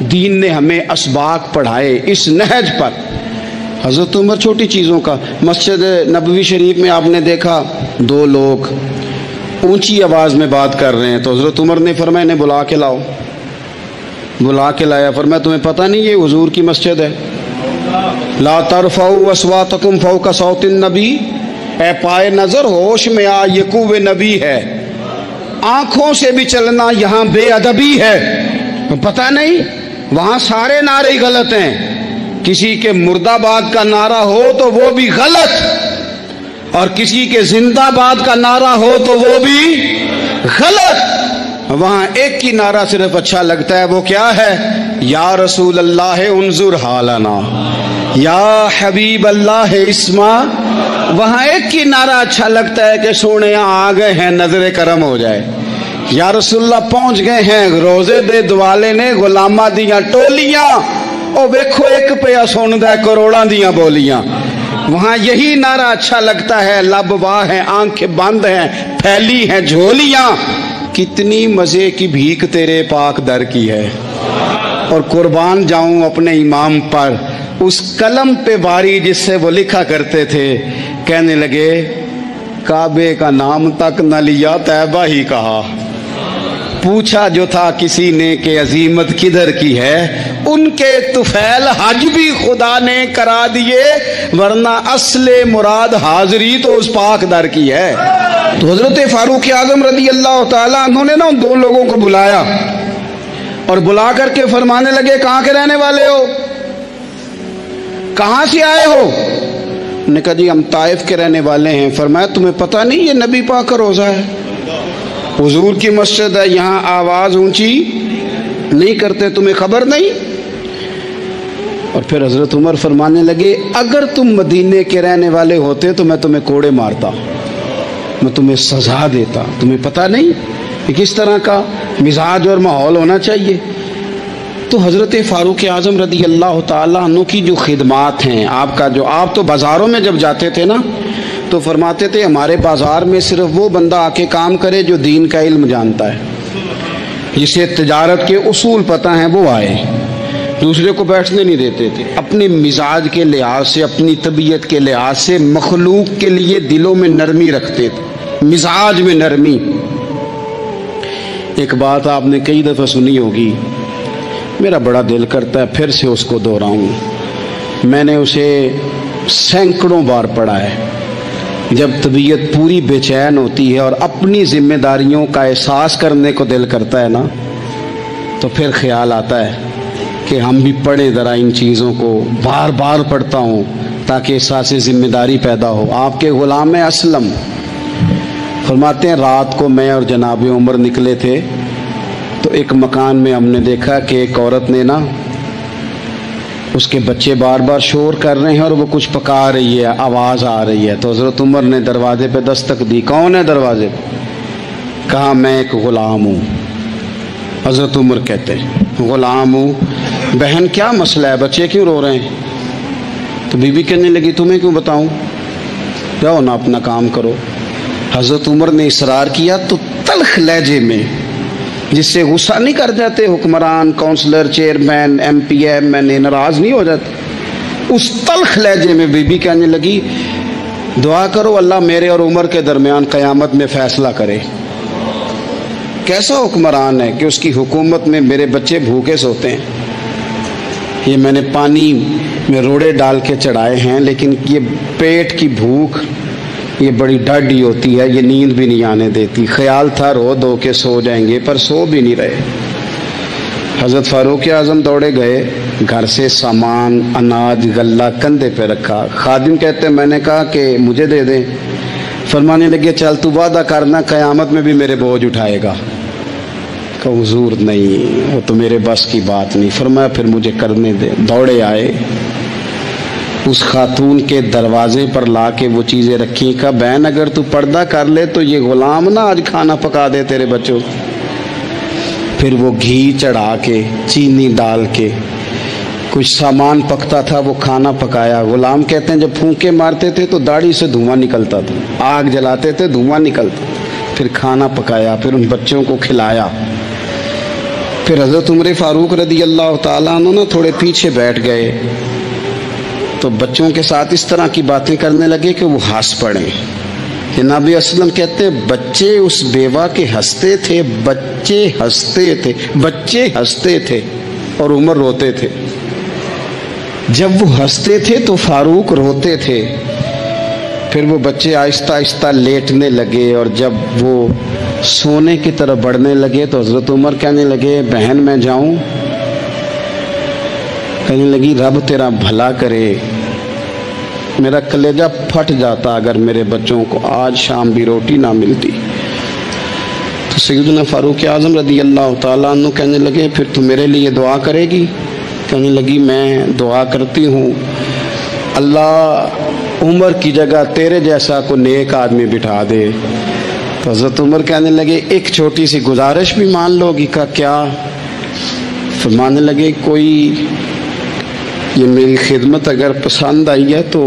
دین نے ہمیں اسباق پڑھائے اس نہج پر۔ حضرت عمر چھوٹی چیزوں کا، مسجد نبوی شریف میں آپ نے دیکھا دو لوگ اونچی آواز میں بات کر رہے ہیں، تو حضرت عمر نے فرمایا انہیں بلا کے لاؤ، بلا کے لایا، فرمایا تمہیں پتہ نہیں یہ حضور کی مسجد ہے؟ لا ترفعوا اصواتکم فوق صوت النبی، اے پائے نظر ہوش میں آ، یہ کوہ نبی ہے، آنکھوں سے بھی چلنا یہاں بے ادبی ہے۔ پتہ نہیں وہاں سارے نعرے غلط ہیں، کسی کے مرد آباد کا نعرہ ہو تو وہ بھی غلط، اور کسی کے زندہ آباد کا نعرہ ہو تو وہ بھی غلط۔ وہاں ایک ہی نعرہ صرف اچھا لگتا ہے، وہ کیا ہے؟ یا رسول اللہ انظر حالنا، یا حبیب اللہ اسما۔ وہاں ایک ہی نعرہ اچھا لگتا ہے کہ سونے یہاں آ گئے ہیں، نظر کرم ہو جائے۔ یا رسول اللہ پہنچ گئے ہیں، روزے دے دوالے نے غلامہ دیاں ٹولیاں، او ویکھو ایک پیا سن دے کروڑاں دیاں بولیاں۔ وہاں یہی نعرہ اچھا لگتا ہے، لب واہ ہیں، آنکھیں بند ہیں، پھیلی ہیں جھولیاں، کتنی مزے کی بھیک تیرے پاک در کی ہے۔ اور قربان جاؤں اپنے امام پر، اس قلم پہ باری جس سے وہ لکھا کرتے تھے، کہنے لگے کعبے کا نام تک نہ لیا، طیبہ ہی کہا۔ پوچھا جو تھا کسی نے کہ عظیمت کدھر کی ہے، ان کے طفیل حج بھی خدا نے کرا دیے، ورنہ اصل مراد حاضری تو اس پاک در کی ہے۔ تو حضرت فاروق اعظم رضی اللہ تعالیٰ عنہ نے ان دو لوگوں کو بلایا اور بلا کر کے فرمانے لگے کہاں کے رہنے والے ہو، کہاں سے آئے ہو؟ نے کہا جی ہم طائف کے رہنے والے ہیں۔ فرمایا تمہیں پتہ نہیں یہ نبی پاک کا روزہ ہے، حضور کی مسجد ہے، یہاں آواز اونچی نہیں کرتے، تمہیں خبر نہیں؟ اور پھر حضرت عمر فرمانے لگے اگر تم مدینے کے رہنے والے ہوتے تو میں تمہیں کوڑے مارتا، میں تمہیں سزا دیتا، تمہیں پتہ نہیں کہ کس طرح کا مزاج اور ماحول ہونا چاہیے۔ تو حضرت فاروق اعظم رضی اللہ تعالیٰ عنہ کی جو خدمات ہیں، آپ تو بازاروں میں جب جاتے تھے نا تو فرماتے تھے ہمارے بازار میں صرف وہ بندہ آ کے کام کرے جو دین کا علم جانتا ہے، جسے تجارت کے اصول پتہ ہیں وہ آئے، دوسرے کو بیٹھنے نہیں دیتے تھے۔ اپنے مزاج کے لحاظ سے، اپنی طبیعت کے لحاظ سے مخلوق کے لیے دلوں میں نرمی رکھتے تھے، مزاج میں نرمی۔ ایک بات آپ نے کئی دفعہ سنی ہوگی، میرا بڑا دل کرتا ہے پھر سے اس کو دہراؤں، میں نے اسے سینکڑوں بار پڑھا ہے۔ جب طبیعت پوری بے چین ہوتی ہے اور اپنی ذمہ داریوں کا احساس کرنے کو دل کرتا ہے نا، تو پھر خیال آتا ہے کہ ہم بھی پڑھیں ذرا ان چیزوں کو، بار بار پڑھتا ہوں تاکہ احساس ذمہ داری پیدا ہو۔ آپ کے غلام اسلم فرماتے ہیں رات کو میں اور جناب عمر نکلے تھے تو ایک مکان میں ہم نے دیکھا کہ ایک عورت نے نا، اس کے بچے بار بار شور کر رہے ہیں اور وہ کچھ پکا رہی ہے، آواز آ رہی ہے۔ تو حضرت عمر نے دروازے پہ دستک دی، کون ہے دروازے پہ؟ کہا میں ایک غلام ہوں۔ حضرت عمر کہتے ہیں غلام ہوں، بہن کیا مسئلہ ہے، بچے کیوں رو رہے ہیں؟ تو بی بی کہنے لگی تمہیں کیوں بتاؤں، جاؤ نا اپنا کام کرو۔ حضرت عمر نے اصرار کیا تو تلخ لہجے میں، جس سے غصہ نہیں کر جاتے حکمران، councillor, chairman, M P M N A, ناراض نہیں ہو جاتے، اس تلخ لہجے میں بی بی کہنے لگی دعا کرو اللہ میرے اور عمر کے درمیان قیامت میں فیصلہ کرے۔ کیسا حکمران ہے کہ اس کی حکومت میں میرے بچے بھوکے سوتے ہیں، یہ میں نے پانی میں روڑے ڈال کے چڑھائے ہیں، لیکن یہ پیٹ کی بھوک یہ بڑی ڈاڈی ہوتی ہے، یہ نیند بھی نہیں آنے دیتی۔ خیال تھا رو دو کے سو جائیں گے پر سو بھی نہیں رہے۔ حضرت فاروق اعظم دوڑے گئے، گھر سے سامان، اناج، غلہ کندھے پہ رکھا۔ خادم کہتے ہیں میں نے کہا کہ مجھے دے دیں، فرمانے لگے چل تو وعدہ کرنا قیامت میں بھی میرے بوجھ اٹھائے گا۔ کہ حضور نہیں، وہ تو میرے بس کی بات نہیں۔ فرمایا پھر مجھے کرنے دے۔ دوڑے آئے، اس خاتون کے دروازے پر لا کے وہ چیزیں رکھی، کہا بہن اگر تو پردہ کر لے تو یہ غلام نہ آج کھانا پکا دے تیرے بچوں۔ پھر وہ گھی چڑھا کے، چینی ڈال کے، کچھ سامان پکتا تھا وہ کھانا پکایا۔ غلام کہتے ہیں جب پھونکے مارتے تھے تو داڑھی سے دھواں نکلتا تھا، آگ جلاتے تھے دھواں نکلتا، پھر کھانا پکایا، پھر ان بچوں کو کھلایا۔ پھر حضرت عمر فاروق رضی اللہ تعالیٰ عنہ نا تھوڑے پیچھے بیٹھ گئے تو بچوں کے ساتھ اس طرح کی باتیں کرنے لگے کہ وہ ہنس پڑے. جناب اسلم کہتے بچے اس بیوہ کے ہنستے تھے، بچے ہنستے تھے اور عمر روتے تھے. جب وہ ہنستے تھے تو فاروق روتے تھے. پھر وہ بچے آہستہ آہستہ لیٹنے لگے اور جب وہ سونے کی طرف بڑھنے لگے تو حضرت عمر کہنے لگے بہن میں جاؤں؟ کہنے لگی رب تیرا بھلا کرے، میرا کلیجہ پھٹ جاتا اگر میرے بچوں کو آج شام بھی روٹی نہ ملتی. تو سیدنا فاروق اعظم رضی اللہ تعالیٰ عنہ کہنے لگے پھر تو میرے لیے دعا کرے گی؟ کہنے لگی میں دعا کرتی ہوں اللہ عمر کی جگہ تیرے جیسا کو نیک آدمی بٹھا دے. تو حضرت عمر کہنے لگے ایک چھوٹی سی گزارش بھی مان لو گی؟ کا کیا؟ فرمانے لگے کوئی یہ میری خدمت اگر پسند آئی ہے تو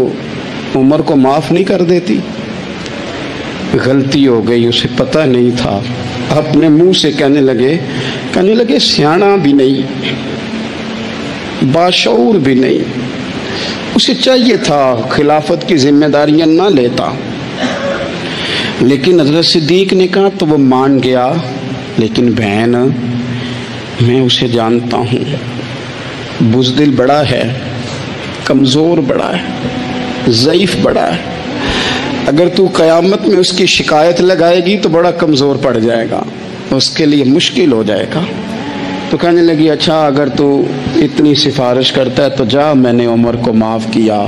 عمر کو معاف نہیں کر دیتی؟ غلطی ہو گئی، اسے پتہ نہیں تھا. اپنے منہ سے کہنے لگے سیاںا بھی نہیں، باشعور بھی نہیں، اسے چاہیے تھا خلافت کی ذمہ داریاں نہ لیتا. لیکن حضرت صدیق نے کہا تو وہ مان گیا، لیکن بہن میں اسے جانتا ہوں، بزدل بڑا ہے، کمزور بڑا ہے، ضعیف بڑا ہے. اگر تو قیامت میں اس کی شکایت لگائے گی تو بڑا کمزور پڑ جائے گا، اس کے لیے مشکل ہو جائے گا. تو کہنے لگی اچھا اگر تو اتنی سفارش کرتا ہے تو جا، میں نے عمر کو معاف کیا.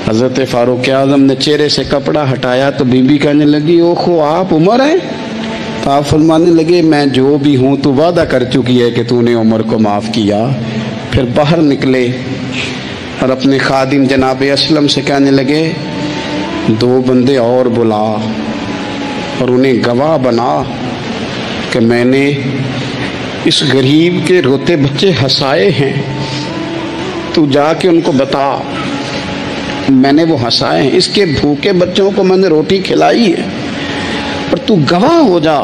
حضرت فاروق اعظم نے چہرے سے کپڑا ہٹایا تو بی بی کہنے لگی اوہو آپ عمر ہیں؟ تو آپ فرمانے لگے میں جو بھی ہوں تو وعدہ کر چکی ہے کہ تو نے عمر کو معاف کیا. پھر باہر نکلے اور اپنے خادم جناب اسلم سے کہنے لگے 2 بندے اور بلا اور انہیں گواہ بنا کہ میں نے اس غریب کے روتے بچے ہنسائے ہیں. تو جا کے ان کو بتا میں نے وہ ہنسائے ہیں، اس کے بھوکے بچوں کو میں نے روٹی کھلائی ہے. اور تو گواہ ہو جا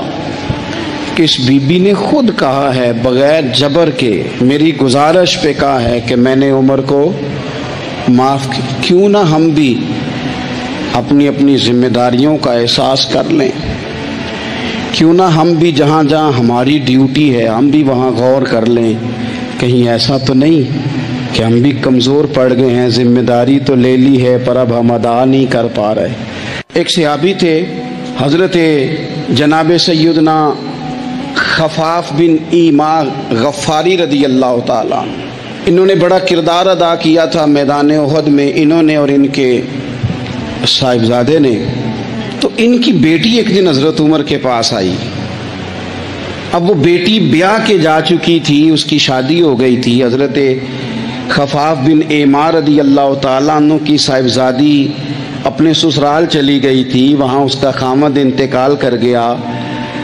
کہ اس بی بی نے خود کہا ہے بغیر جبر کے، میری گزارش پہ کہا ہے کہ میں نے عمر کو معاف کی. کیوں نہ ہم بھی اپنی اپنی ذمہ داریوں کا احساس کر لیں، کیوں نہ ہم بھی جہاں جہاں ہماری ڈیوٹی ہے ہم بھی وہاں غور کر لیں. کہیں ایسا تو نہیں کہ ہم بھی کمزور پڑ گئے ہیں، ذمہ داری تو لے لی ہے پر اب ہم ادا نہیں کر پا رہے. ایک صحابی تھے حضرت جناب سیدنا خفاف بن ایما غفاری رضی اللہ تعالیٰ. انہوں نے بڑا کردار ادا کیا تھا میدان احد میں، انہوں نے اور ان کے صاحبزادے نے. تو ان کی بیٹی ایک دن حضرت عمر کے پاس آئی. اب وہ بیٹی بیاہ کے جا چکی تھی، اس کی شادی ہو گئی تھی. حضرت خفاف بن ایما رضی اللہ تعالیٰ عنہ کی صاحبزادی اپنے سسرال چلی گئی تھی، وہاں اس کا خامد انتقال کر گیا.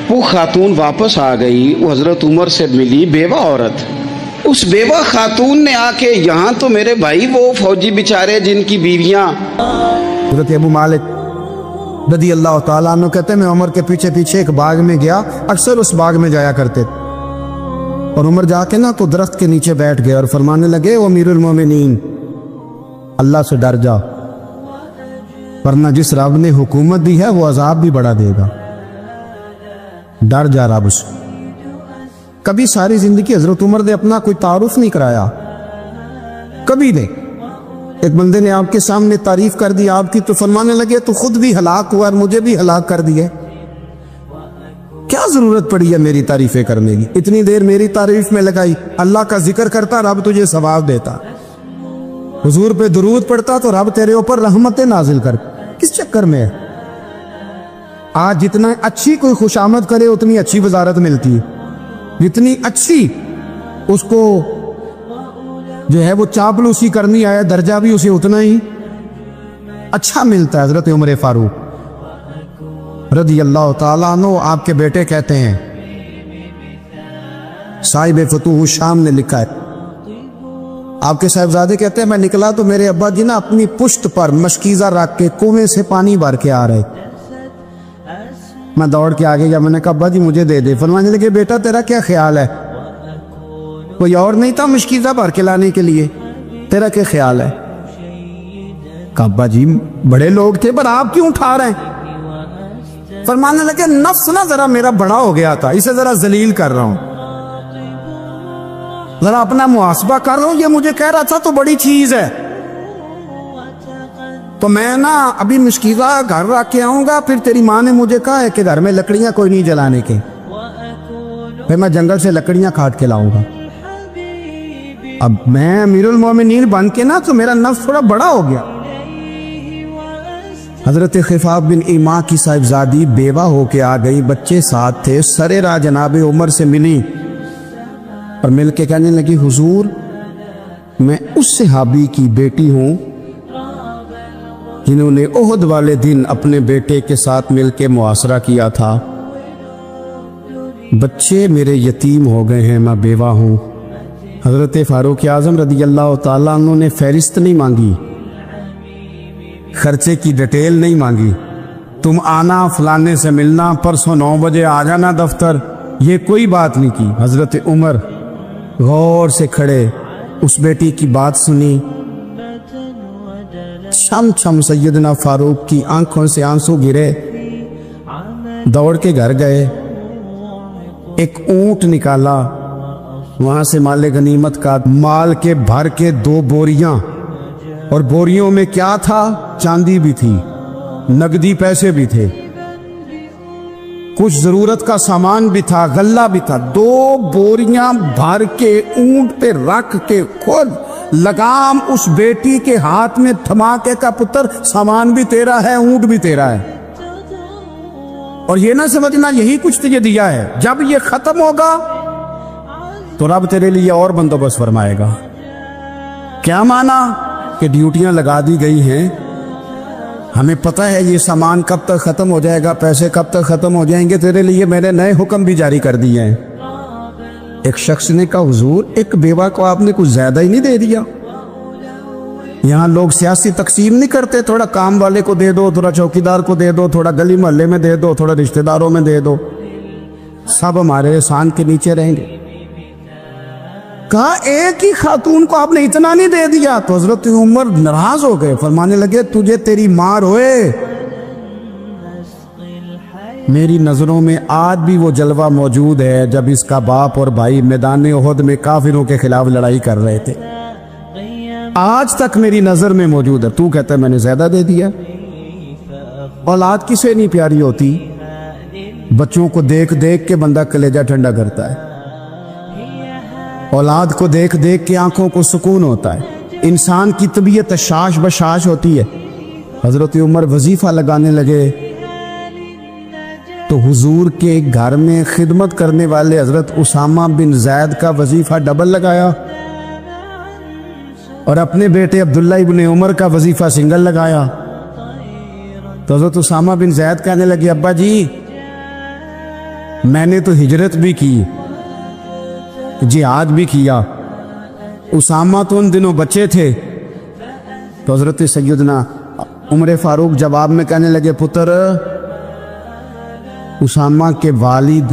وہ خاتون واپس آ گئی، وہ حضرت عمر سے ملی، بیوہ عورت. اس بیوہ خاتون نے آ کے یہاں تو میرے بھائی وہ فوجی بیچارے جن کی بیویاں. حضرت ابو مالک رضی اللہ تعالیٰ عنہ کہتے ہیں میں عمر کے پیچھے پیچھے ایک باغ میں گیا، اکثر اس باغ میں جایا کرتے تھے. اور عمر جا کے نا تو درخت کے نیچے بیٹھ گئے اور فرمانے لگے وہ امیر المومنین اللہ سے ڈر جا، ورنہ جس رب نے حکومت دی ہے وہ عذاب بھی بڑا دے گا. ڈر جا رب سے. کبھی ساری زندگی حضرت عمر نے اپنا کوئی تعارف نہیں کرایا، کبھی نہیں. ایک بندے نے آپ کے سامنے تعریف کر دی آپ کی تو فرمانے لگے تو خود بھی ہلاک ہوا اور مجھے بھی ہلاک کر دیا. کیا ضرورت پڑی ہے میری تعریفیں کرنے کی؟ اتنی دیر میری تعریف میں لگائی، اللہ کا ذکر کرتا رب تجھے ثواب دیتا، حضور پہ درود پڑھتا تو رب تیرے اوپر رحمتیں نازل کر. کس چکر میں ہے؟ آج جتنا اچھی کوئی خوش آمد کرے اتنی اچھی وزارت ملتی ہے، جتنی اچھی اس کو جو ہے وہ چاپلوسی کرنی آیا درجہ بھی اسے اتنا ہی اچھا ملتا ہے. حضرت عمر فاروق رضی اللہ تعالیٰ عنہ آپ کے بیٹے کہتے ہیں، صاحب فتوح الشام نے لکھا ہے، آپ کے صاحبزادے کہتے ہیں میں نکلا تو میرے ابا جی نا اپنی پشت پر مشکیزہ رکھ کے کنویں سے پانی بھر کے آ رہے. میں دوڑ کے آگے گیا، میں نے کہا ابا جی مجھے دے دے. فرمانے لگے بیٹا تیرا کیا خیال ہے؟ کوئی اور نہیں تھا مشکیزہ بھر کے لانے کے لیے؟ تیرا کیا خیال ہے؟ کہا ابا جی بڑے لوگ تھے پر آپ کیوں اٹھا رہے ہیں؟ فرمانے لگے نفس نا ذرا میرا بڑا ہو گیا تھا، اسے ذرا ذلیل کر رہا ہوں، ذرا اپنا محاسبہ کر رہا ہوں، یہ مجھے کہہ رہا تھا تو بڑی چیز ہے، تو میں نا ابھی مشکیزہ گھر رکھ کے آؤں گا، پھر تیری ماں نے مجھے کہا ہے کہ گھر میں لکڑیاں کوئی نہیں جلانے کے، پھر میں جنگل سے لکڑیاں کاٹ کے لاؤں گا۔ اب میں امیر المومنین بن کے نا تو میرا نفس تھوڑا بڑا ہو گیا۔ حضرت خفاف بن ایما کی صاحبزادی بیوہ ہو کے آ گئی، بچے ساتھ تھے، سرے راہ جناب عمر سے ملی اور مل کے کہنے لگی حضور میں اس صحابی کی بیٹی ہوں جنہوں نے احد والے دن اپنے بیٹے کے ساتھ مل کے معاشرہ کیا تھا، بچے میرے یتیم ہو گئے ہیں، میں بیوہ ہوں۔ حضرت فاروق اعظم رضی اللہ تعالیٰ عنہ نے فہرست نہیں مانگی، خرچے کی ڈیٹیل نہیں مانگی، تم آنا فلانے سے ملنا، پرسوں 9 بجے آ جانا دفتر، یہ کوئی بات نہیں کی۔ حضرت عمر غور سے کھڑے، اس بیٹی کی بات سنی، چھم چھم سیدنا فاروق کی آنکھوں سے آنسو گرے، دوڑ کے گھر گئے، ایک اونٹ نکالا، وہاں سے مال غنیمت کا مال کے بھر کے 2 بوریاں، اور بوریوں میں کیا تھا؟ چاندی بھی تھی، نقدی پیسے بھی تھے، کچھ ضرورت کا سامان بھی تھا، غلہ بھی تھا، 2 بوریاں بھر کے اونٹ پہ رکھ کے خود لگام اس بیٹی کے ہاتھ میں تھما کے کا پتر سامان بھی تیرا ہے، اونٹ بھی تیرا ہے، اور یہ نہ سمجھنا یہی کچھ تجھے دیا ہے، جب یہ ختم ہوگا تو رب تیرے لیے اور بندوبست فرمائے گا۔ کیا مانا؟ کہ ڈیوٹیاں لگا دی گئی ہیں، ہمیں پتہ ہے یہ سامان کب تک ختم ہو جائے گا، پیسے کب تک ختم ہو جائیں گے، تیرے لیے میں نے نئے حکم بھی جاری کر دیے ہیں۔ ایک شخص نے کہا حضور ایک بیوہ کو آپ نے کچھ زیادہ ہی نہیں دے دیا؟ یہاں لوگ سیاسی تقسیم نہیں کرتے، تھوڑا کام والے کو دے دو، تھوڑا چوکیدار کو دے دو، تھوڑا گلی محلے میں دے دو، تھوڑا رشتہ داروں میں دے دو، سب ہمارے احسان کے نیچے رہیں گے۔ کہا ایک ہی خاتون کو آپ نے اتنا نہیں دے دیا؟ تو حضرت عمر ناراض ہو گئے، فرمانے لگے تجھے تیری ماں روئے، میری نظروں میں آج بھی وہ جلوہ موجود ہے جب اس کا باپ اور بھائی میدان احد میں کافروں کے خلاف لڑائی کر رہے تھے، آج تک میری نظر میں موجود ہے۔ تو کہتا ہے میں نے زیادہ دے دیا؟ اولاد کسے نہیں پیاری ہوتی؟ بچوں کو دیکھ دیکھ کے بندہ کلیجہ ٹھنڈا کرتا ہے، اولاد کو دیکھ دیکھ کے آنکھوں کو سکون ہوتا ہے، انسان کی طبیعت شاش بشاش ہوتی ہے۔ حضرت عمر وظیفہ لگانے لگے تو حضور کے گھر میں خدمت کرنے والے حضرت اسامہ بن زید کا وظیفہ ڈبل لگایا، اور اپنے بیٹے عبداللہ ابن عمر کا وظیفہ سنگل لگایا۔ تو حضرت اسامہ بن زید کہنے لگے ابا جی میں نے تو ہجرت بھی کی، جہاد بھی کیا، اسامہ تو ان دنوں بچے تھے۔ تو حضرت سیدنا عمر فاروق جواب میں کہنے لگے پتر اسامہ کے والد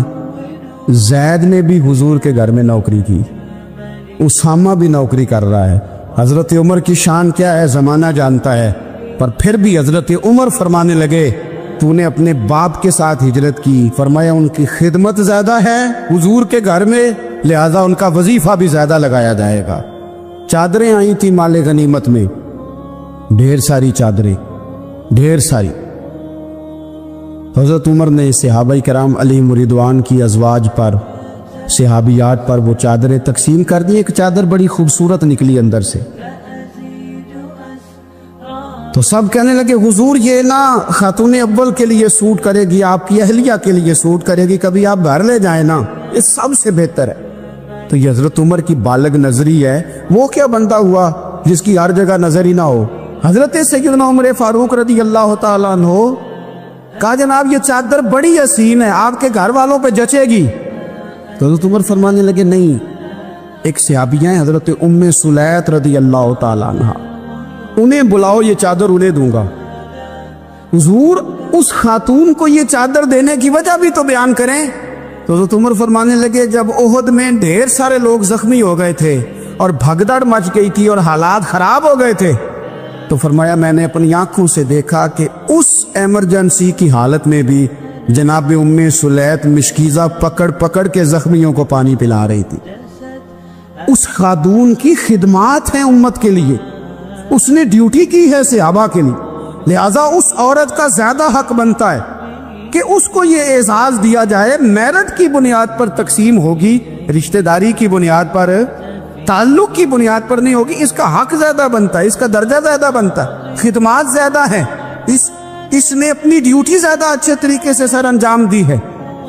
زید نے بھی حضور کے گھر میں نوکری کی، اسامہ بھی نوکری کر رہا ہے۔ حضرت عمر کی شان کیا ہے زمانہ جانتا ہے، پر پھر بھی حضرت عمر فرمانے لگے تو نے اپنے باپ کے ساتھ ہجرت کی، فرمایا ان کی خدمت زیادہ ہے حضور کے گھر میں، لہذا ان کا وظیفہ بھی زیادہ لگایا جائے گا۔ چادریں آئی تھی مال غنیمت میں، ڈھیر ساری چادریں، ڈھیر ساری۔ حضرت عمر نے صحابہ کرام علیہم رضوان کی ازواج پر، صحابیات پر وہ چادریں تقسیم کر دی۔ ایک چادر بڑی خوبصورت نکلی اندر سے، تو سب کہنے لگے حضور یہ نا خاتون اول کے لیے سوٹ کرے گی، آپ کی اہلیہ کے لیے سوٹ کرے گی، کبھی آپ گھر لے جائیں نا، یہ سب سے بہتر ہے۔ تو یہ حضرت عمر کی بالغ نظری ہے، وہ کیا بندہ ہوا جس کی ہر جگہ نظر ہی نہ ہو۔ حضرت سیدنا عمر فاروق رضی اللہ تعالیٰ عنہ کہا جناب یہ چادر بڑی حسین ہے، آپ کے گھر والوں پہ جچے گی۔ تو حضرت عمر فرمانے لگے نہیں، ایک صحابیہ ہیں حضرت ام سلیت رضی اللہ تعالیٰ عنہ، انہیں بلاؤ، یہ چادر انہیں دوں گا۔ حضور اس خاتون کو یہ چادر دینے کی وجہ بھی تو بیان کریں۔ تو حضرت عمر فرمانے لگے جب احد میں ڈھیر سارے لوگ زخمی ہو گئے تھے اور بھگدڑ مچ گئی تھی اور حالات خراب ہو گئے تھے، تو فرمایا میں نے اپنی آنکھوں سے دیکھا کہ اس ایمرجنسی کی حالت میں بھی جناب ام سلیت مشکیزہ پکڑ پکڑ کے زخمیوں کو پانی پلا رہی تھی۔ اس خاتون کی خدمات ہیں امت کے لیے، اس نے ڈیوٹی کی ہے صحابہ کے لیے، لہذا اس عورت کا زیادہ حق بنتا ہے کہ اس کو یہ اعزاز دیا جائے۔ میرٹ کی بنیاد پر تقسیم ہوگی، رشتہ داری کی بنیاد پر، تعلق کی بنیاد پر نہیں ہوگی۔ اس کا حق زیادہ بنتا ہے، اس کا درجہ زیادہ بنتا ہے، خدمات زیادہ ہیں، اس نے اپنی ڈیوٹی زیادہ اچھے طریقے سے سر انجام دی ہے۔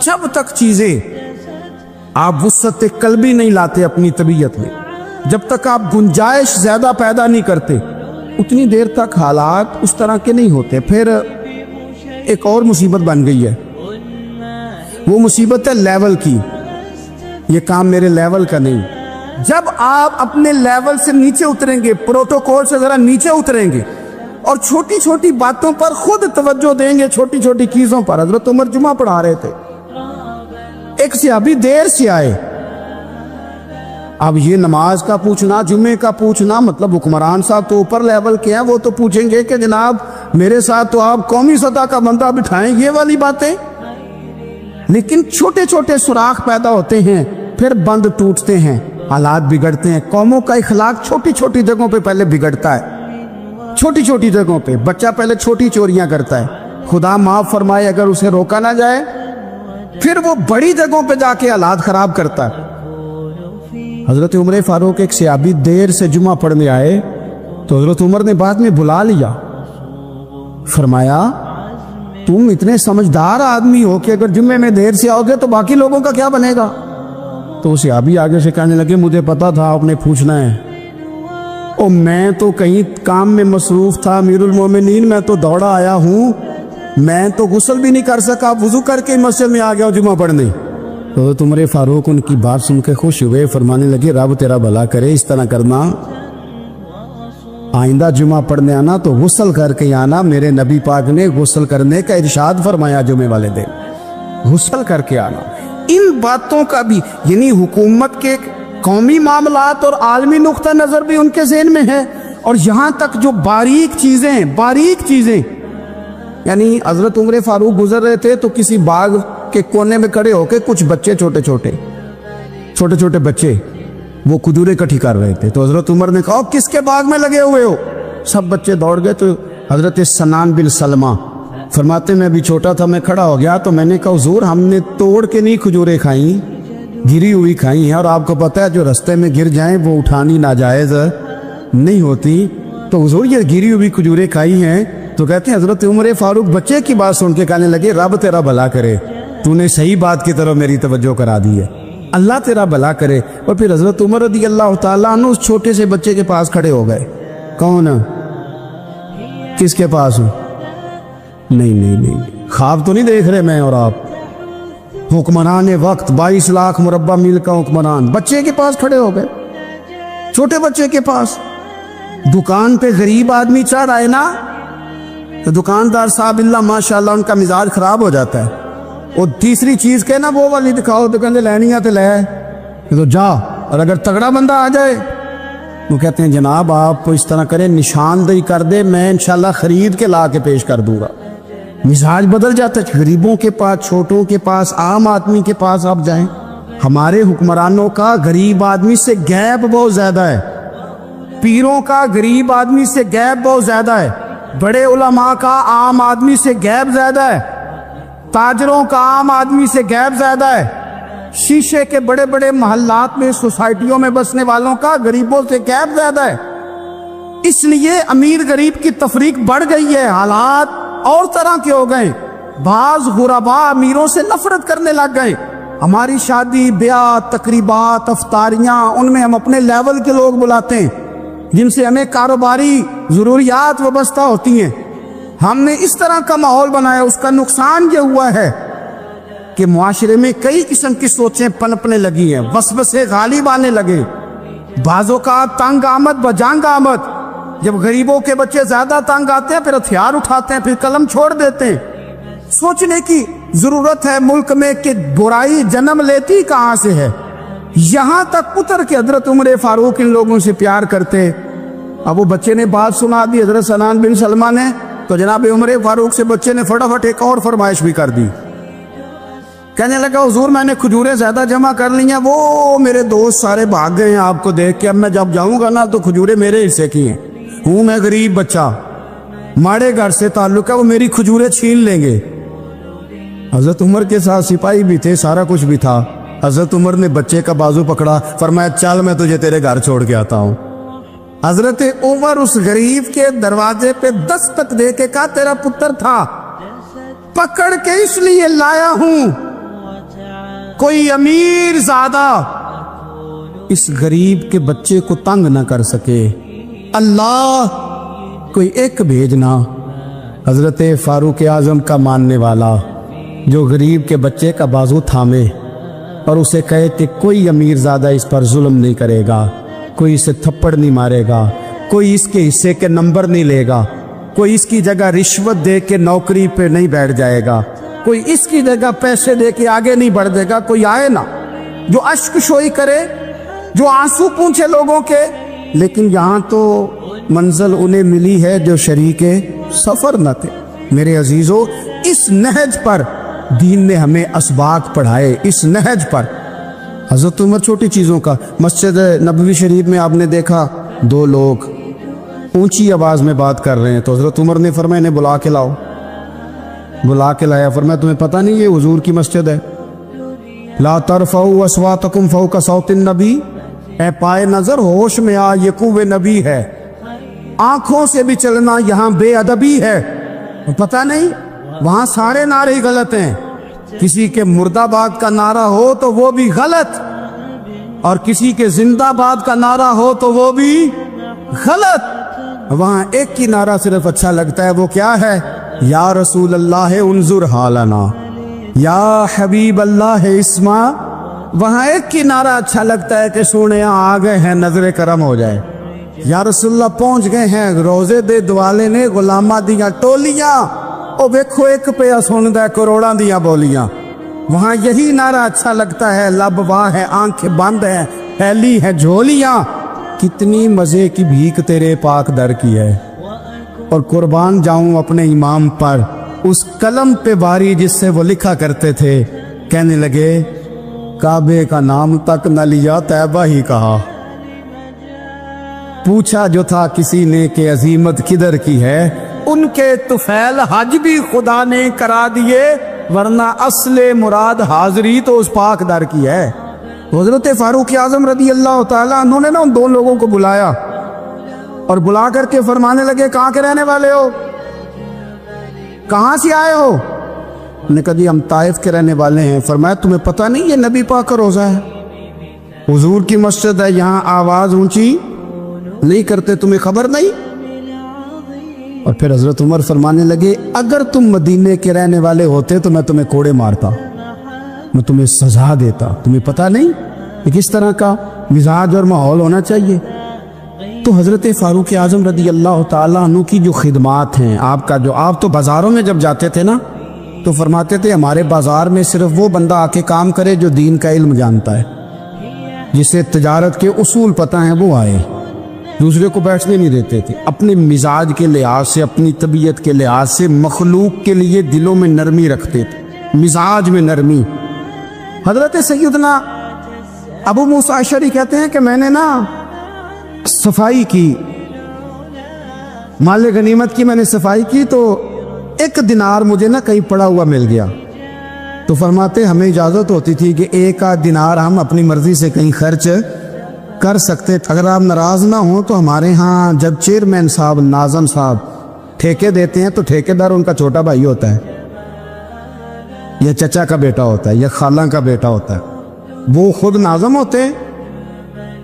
جب تک چیزیں آپ وسعت قلبی نہیں لاتے اپنی طبیعت میں، جب تک آپ گنجائش زیادہ پیدا نہیں کرتے، اتنی دیر تک حالات اس طرح کے نہیں ہوتے۔ پھر ایک اور مصیبت بن گئی ہے، وہ مصیبت ہے لیول کی۔ یہ کام میرے لیول کا نہیں۔ جب آپ اپنے لیول سے نیچے اتریں گے، پروٹوکول سے ذرا نیچے اتریں گے اور چھوٹی چھوٹی باتوں پر خود توجہ دیں گے، چھوٹی چھوٹی چیزوں پر۔ حضرت عمر جمعہ پڑھا رہے تھے، ایک صحابی دیر سے آئے۔ اب یہ نماز کا پوچھنا، جمعے کا پوچھنا، مطلب حکمران صاحب تو اوپر لیول کے ہیں، وہ تو پوچھیں گے کہ جناب میرے ساتھ تو آپ قومی سطح کا بندہ بٹھائیں، یہ والی باتیں۔ لیکن چھوٹے چھوٹے سوراخ پیدا ہوتے ہیں، پھر بند ٹوٹتے ہیں، حالات بگڑتے ہیں۔ قوموں کا اخلاق چھوٹی چھوٹی جگہوں پہ پہلے بگڑتا ہے، چھوٹی چھوٹی جگہوں پہ۔ بچہ پہلے چھوٹی چوریاں کرتا ہے، خدا معاف فرمائے اگر اسے روکا نہ جائے، پھر وہ بڑی جگہوں پہ جا کے حالات خراب کرتا ہے۔ حضرت عمر فاروق ایک صحابی دیر سے جمعہ پڑھنے آئے تو حضرت عمر نے بعد میں بلا لیا، فرمایا تم اتنے سمجھدار آدمی ہو کہ اگر جمعے میں دیر سے آؤ گے تو باقی لوگوں کا کیا بنے گا؟ تو صحابی آگے سے کہنے لگے مجھے پتا تھا آپ نے پوچھنا ہے، او میں تو کہیں کام میں مصروف تھا امیر المومنین، میں تو دوڑا آیا ہوں، میں تو غسل بھی نہیں کر سکا، وضو کر کے مسجد میں آ گیا جمعہ پڑھنے۔ تو عمر فاروق ان کی بات سن کے خوش ہوئے، فرمانے لگے رب تیرا بھلا کرے، اس طرح کرنا، آئندہ جمعہ پڑھنے آنا تو غسل کر کے آنا، میرے نبی پاک نے غسل کرنے کا ارشاد فرمایا جمعے والے دن، غسل کر کے آنا۔ ان باتوں کا بھی یعنی حکومت کے قومی معاملات اور عالمی نقطہ نظر بھی ان کے ذہن میں ہے، اور یہاں تک جو باریک چیزیں یعنی حضرت عمر فاروق گزر رہے تھے تو کسی باغ کے کونے میں کھڑے ہو کے کچھ بچے چھوٹے چھوٹے بچے وہ کھجوریں اکٹھی کر رہے تھے، تو حضرت عمر نے کہا کس کے باغ میں لگے ہوئے ہو؟ سب بچے دوڑ گئے، تو حضرت سنان بن سلمہ فرماتے میں بھی چھوٹا تھا، میں کھڑا ہو گیا تو میں نے کہا حضور ہم نے توڑ کے نہیں کھجوریں کھائیں، گری ہوئی کھائی ہیں، اور آپ کو پتہ ہے جو رستے میں گر جائیں وہ اٹھانی ناجائز نہیں ہوتی، تو حضور یہ گری ہوئی کھجوریں کھائی ہیں۔ تو کہتے ہیں حضرت عمر فاروق بچے کی بات سن کے کہنے لگے رب تیرا بھلا کرے، تو نے صحیح بات کی طرف میری توجہ کرا دی ہے، اللہ تیرا بھلا کرے۔ اور پھر حضرت عمر رضی اللہ تعالیٰ عنہ اس چھوٹے سے بچے کے پاس کھڑے ہو گئے۔ کون؟ کس کے پاس؟ نہیں خواب تو نہیں دیکھ رہے میں اور آپ، حکمران وقت 22 لاکھ مربع میل کا حکمران بچے کے پاس کھڑے ہو گئے، چھوٹے بچے کے پاس۔ دکان پہ غریب آدمی چڑھ آئے نا تو دکاندار صاحب اللہ ماشاءاللہ ان کا مزاج خراب ہو جاتا ہے، اور تیسری چیز کہنا وہ والی دکھاؤ تو کہتے لینی ہے تو لے تو جا، اور اگر تگڑا بندہ آ جائے وہ کہتے ہیں جناب آپ اس طرح کریں نشاندہی کر دے، میں انشاءاللہ خرید کے لا کے پیش کر دوں گا۔ مزاج بدل جاتا ہے، غریبوں کے پاس، چھوٹوں کے پاس، عام آدمی کے پاس آپ جائیں۔ ہمارے حکمرانوں کا غریب آدمی سے گیپ بہت زیادہ ہے، پیروں کا غریب آدمی سے گیپ بہت زیادہ ہے، بڑے علماء کا عام آدمی سے گیپ زیادہ ہے، تاجروں کا عام آدمی سے گیپ زیادہ ہے، شیشے کے بڑے بڑے محلات میں سوسائٹیوں میں بسنے والوں کا غریبوں سے گیپ زیادہ ہے۔ اس لیے امیر غریب کی تفریق بڑھ گئی ہے، حالات اور طرح کے ہو گئے، بعض غربا امیروں سے نفرت کرنے لگ گئے۔ ہماری شادی بیاہ تقریبات افطاریاں ان میں ہم اپنے لیول کے لوگ بلاتے ہیں جن سے ہمیں کاروباری ضروریات وابستہ ہوتی ہیں، ہم نے اس طرح کا ماحول بنایا۔ اس کا نقصان یہ ہوا ہے کہ معاشرے میں کئی قسم کی سوچیں پنپنے لگی ہیں، وسوسے غالب آنے لگے، بعضوں کا تنگ آمد بجانگ آمد۔ جب غریبوں کے بچے زیادہ تنگ آتے ہیں پھر ہتھیار اٹھاتے ہیں، پھر قلم چھوڑ دیتے ہیں۔ سوچنے کی ضرورت ہے ملک میں کہ برائی جنم لیتی کہاں سے ہے، یہاں تک اتر کے حضرت عمر فاروق ان لوگوں سے پیار کرتے۔ اب وہ بچے نے بات سنا دی حضرت سنان بن سلمہ نے، تو جناب عمر فاروق سے بچے نے فٹافٹ ایک اور فرمائش بھی کر دی۔ کہنے لگا حضور میں نے کھجوریں زیادہ جمع کر لی ہیں، وہ میرے دوست سارے بھاگ گئے ہیں آپ کو دیکھ کے، اب میں جب جاؤں گا نا تو کھجوریں میرے حصے کی ہیں، ہوں میں غریب بچہ، ماڑے گھر سے تعلق ہے، وہ میری کھجوریں چھین لیں گے۔ حضرت عمر کے ساتھ سپاہی بھی تھے، سارا کچھ بھی تھا۔ حضرت عمر نے بچے کا بازو پکڑا، فرمایا چل میں تجھے تیرے گھر چھوڑ کے آتا ہوں۔ حضرت عمر اس غریب کے دروازے پہ دستک دے کے کہا تیرا پتر تھا، پکڑ کے اس لیے لایا ہوں کوئی امیر زادہ اس غریب کے بچے کو تنگ نہ کر سکے، اللہ کوئی ایک بھیجنا۔ حضرت فاروق اعظم کا ماننے والا جو غریب کے بچے کا بازو تھامے اور اسے کہے کہ کوئی امیر زادہ اس پر ظلم نہیں کرے گا، کوئی اسے تھپڑ نہیں مارے گا، کوئی اس کے حصے کے نمبر نہیں لے گا، کوئی اس کی جگہ رشوت دے کے نوکری پہ نہیں بیٹھ جائے گا، کوئی اس کی جگہ پیسے دے کے آگے نہیں بڑھ دے گا، کوئی آئے نا جو اشک شوئی کرے، جو آنسو پونچھے لوگوں کے۔ لیکن یہاں تو منزل انہیں ملی ہے جو شریک سفر نہ تھے۔ میرے عزیزو، اس نہج پر دین نے ہمیں اسباق پڑھائے، اس نہج پر۔ حضرت عمر چھوٹی چیزوں کا، مسجد نبوی شریف میں آپ نے دیکھا دو لوگ اونچی آواز میں بات کر رہے ہیں، تو حضرت عمر نے فرمایا انہیں بلا کے لاؤ، بلا کے لایا، فرمایا تمہیں پتہ نہیں یہ حضور کی مسجد ہے؟ لا ترفعوا اصواتکم فوق صوت النبی، اے پائے نظر ہوش میں آ، یہ قوہ نبی ہے، آنکھوں سے بھی چلنا یہاں بے ادبی ہے۔ پتہ نہیں وہاں سارے نعرے غلط ہیں، کسی کے مرد آباد کا نعرہ ہو تو وہ بھی غلط، اور کسی کے زندہ آباد کا نعرہ ہو تو وہ بھی غلط۔ وہاں ایک کی نعرہ صرف اچھا لگتا ہے، وہ کیا ہے؟ یا رسول اللہ انظر حالنا، یا حبیب اللہ اسما۔ وہاں ایک کی نعرہ اچھا لگتا ہے کہ سونے آ گئے ہیں، نظر کرم ہو جائے، یا رسول اللہ پہنچ گئے ہیں، روزے دے دوالے نے غلامہ دیاں ٹولیاں، او بیکھو ایک پہ سندا ہے کروڑاں دیاں بولیاں۔ وہاں یہی نعرہ اچھا لگتا ہے، لب واہ ہے، آنکھیں بند ہیں، پھیلی ہیں جھولیاں، کتنی مزے کی بھیک تیرے پاک در کی ہے۔ اور قربان جاؤں اپنے امام پر، اس قلم پہ باری جس سے وہ لکھا کرتے تھے، کہنے لگے کعبے کا نام تک نہ لیا، طیبہ ہی کہا۔ پوچھا جو تھا کسی نے کہ عظیمت کدھر کی ہے، ان کے طفیل حج بھی خدا نے کرا دیے، ورنہ اصل مراد حاضری تو اس پاک در کی ہے۔ حضرت فاروق اعظم رضی اللہ تعالیٰ عنہ نے نا ان دو لوگوں کو بلایا اور بلا کر کے فرمانے لگے کہاں کے رہنے والے ہو، کہاں سے آئے ہو؟ انہوں نے کہا جی ہم طائف کے رہنے والے ہیں۔ فرمایا تمہیں پتہ نہیں یہ نبی پاک کا روزہ ہے، حضور کی مسجد ہے، یہاں آواز اونچی نہیں کرتے، تمہیں خبر نہیں؟ اور پھر حضرت عمر فرمانے لگے اگر تم مدینے کے رہنے والے ہوتے تو میں تمہیں کوڑے مارتا، میں تمہیں سزا دیتا، تمہیں پتہ نہیں کہ کس طرح کا مزاج اور ماحول ہونا چاہیے۔ تو حضرت فاروق اعظم رضی اللہ تعالیٰ عنہ کی جو خدمات ہیں، آپ کا جو آپ تو بازاروں میں جب جاتے تھے نا تو فرماتے تھے ہمارے بازار میں صرف وہ بندہ آ کے کام کرے جو دین کا علم جانتا ہے، جسے تجارت کے اصول پتہ ہیں، وہ آئے، دوسرے کو بیٹھنے نہیں دیتے تھے۔ اپنے مزاج کے لحاظ سے، اپنی طبیعت کے لحاظ سے مخلوق کے لیے دلوں میں نرمی رکھتے تھے، مزاج میں نرمی۔ حضرت سیدنا ابو موسیٰ اشعری کہتے ہیں کہ میں نے نا صفائی کی، مال غنیمت کی میں نے صفائی کی، تو ایک دینار مجھے نا کہیں پڑا ہوا مل گیا، تو فرماتے ہمیں اجازت ہوتی تھی کہ ایک آدھ دینار ہم اپنی مرضی سے کہیں خرچ کر سکتے، اگر آپ ناراض نہ ہوں تو ہمارے ہاں جب چیئرمین صاحب، ناظم صاحب ٹھیکے دیتے ہیں تو ٹھیکیدار ان کا چھوٹا بھائی ہوتا ہے، یا چچا کا بیٹا ہوتا ہے، یا خالہ کا بیٹا ہوتا ہے، وہ خود ناظم ہوتے ہیں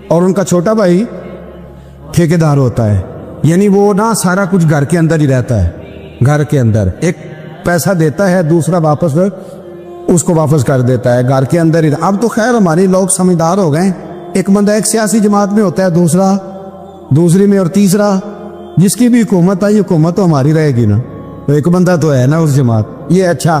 اور ان کا چھوٹا بھائی ٹھیکیدار ہوتا ہے، یعنی وہ نا سارا کچھ گھر کے اندر ہی رہتا ہے، گھر کے اندر ایک پیسہ دیتا ہے، دوسرا واپس اس کو واپس کر دیتا ہے، گھر کے اندر ہی۔ اب تو خیر ہمارے لوگ سمجھدار ہو گئے، ایک بندہ ایک سیاسی جماعت میں ہوتا ہے، دوسرا دوسری میں، اور تیسرا جس کی بھی حکومت آئی، حکومت تو ہماری رہے گی نا، تو ایک بندہ تو ہے نا اس جماعت، یہ اچھا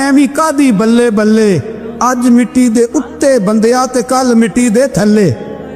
ਐਵੇਂ ਕਾਦੀ ਬੱਲੇ ਬੱਲੇ ਅੱਜ ਮਿੱਟੀ ਦੇ ਉੱਤੇ ਬੰਦਿਆ ਤੇ ਕੱਲ ਮਿੱਟੀ ਦੇ ਥੱਲੇ,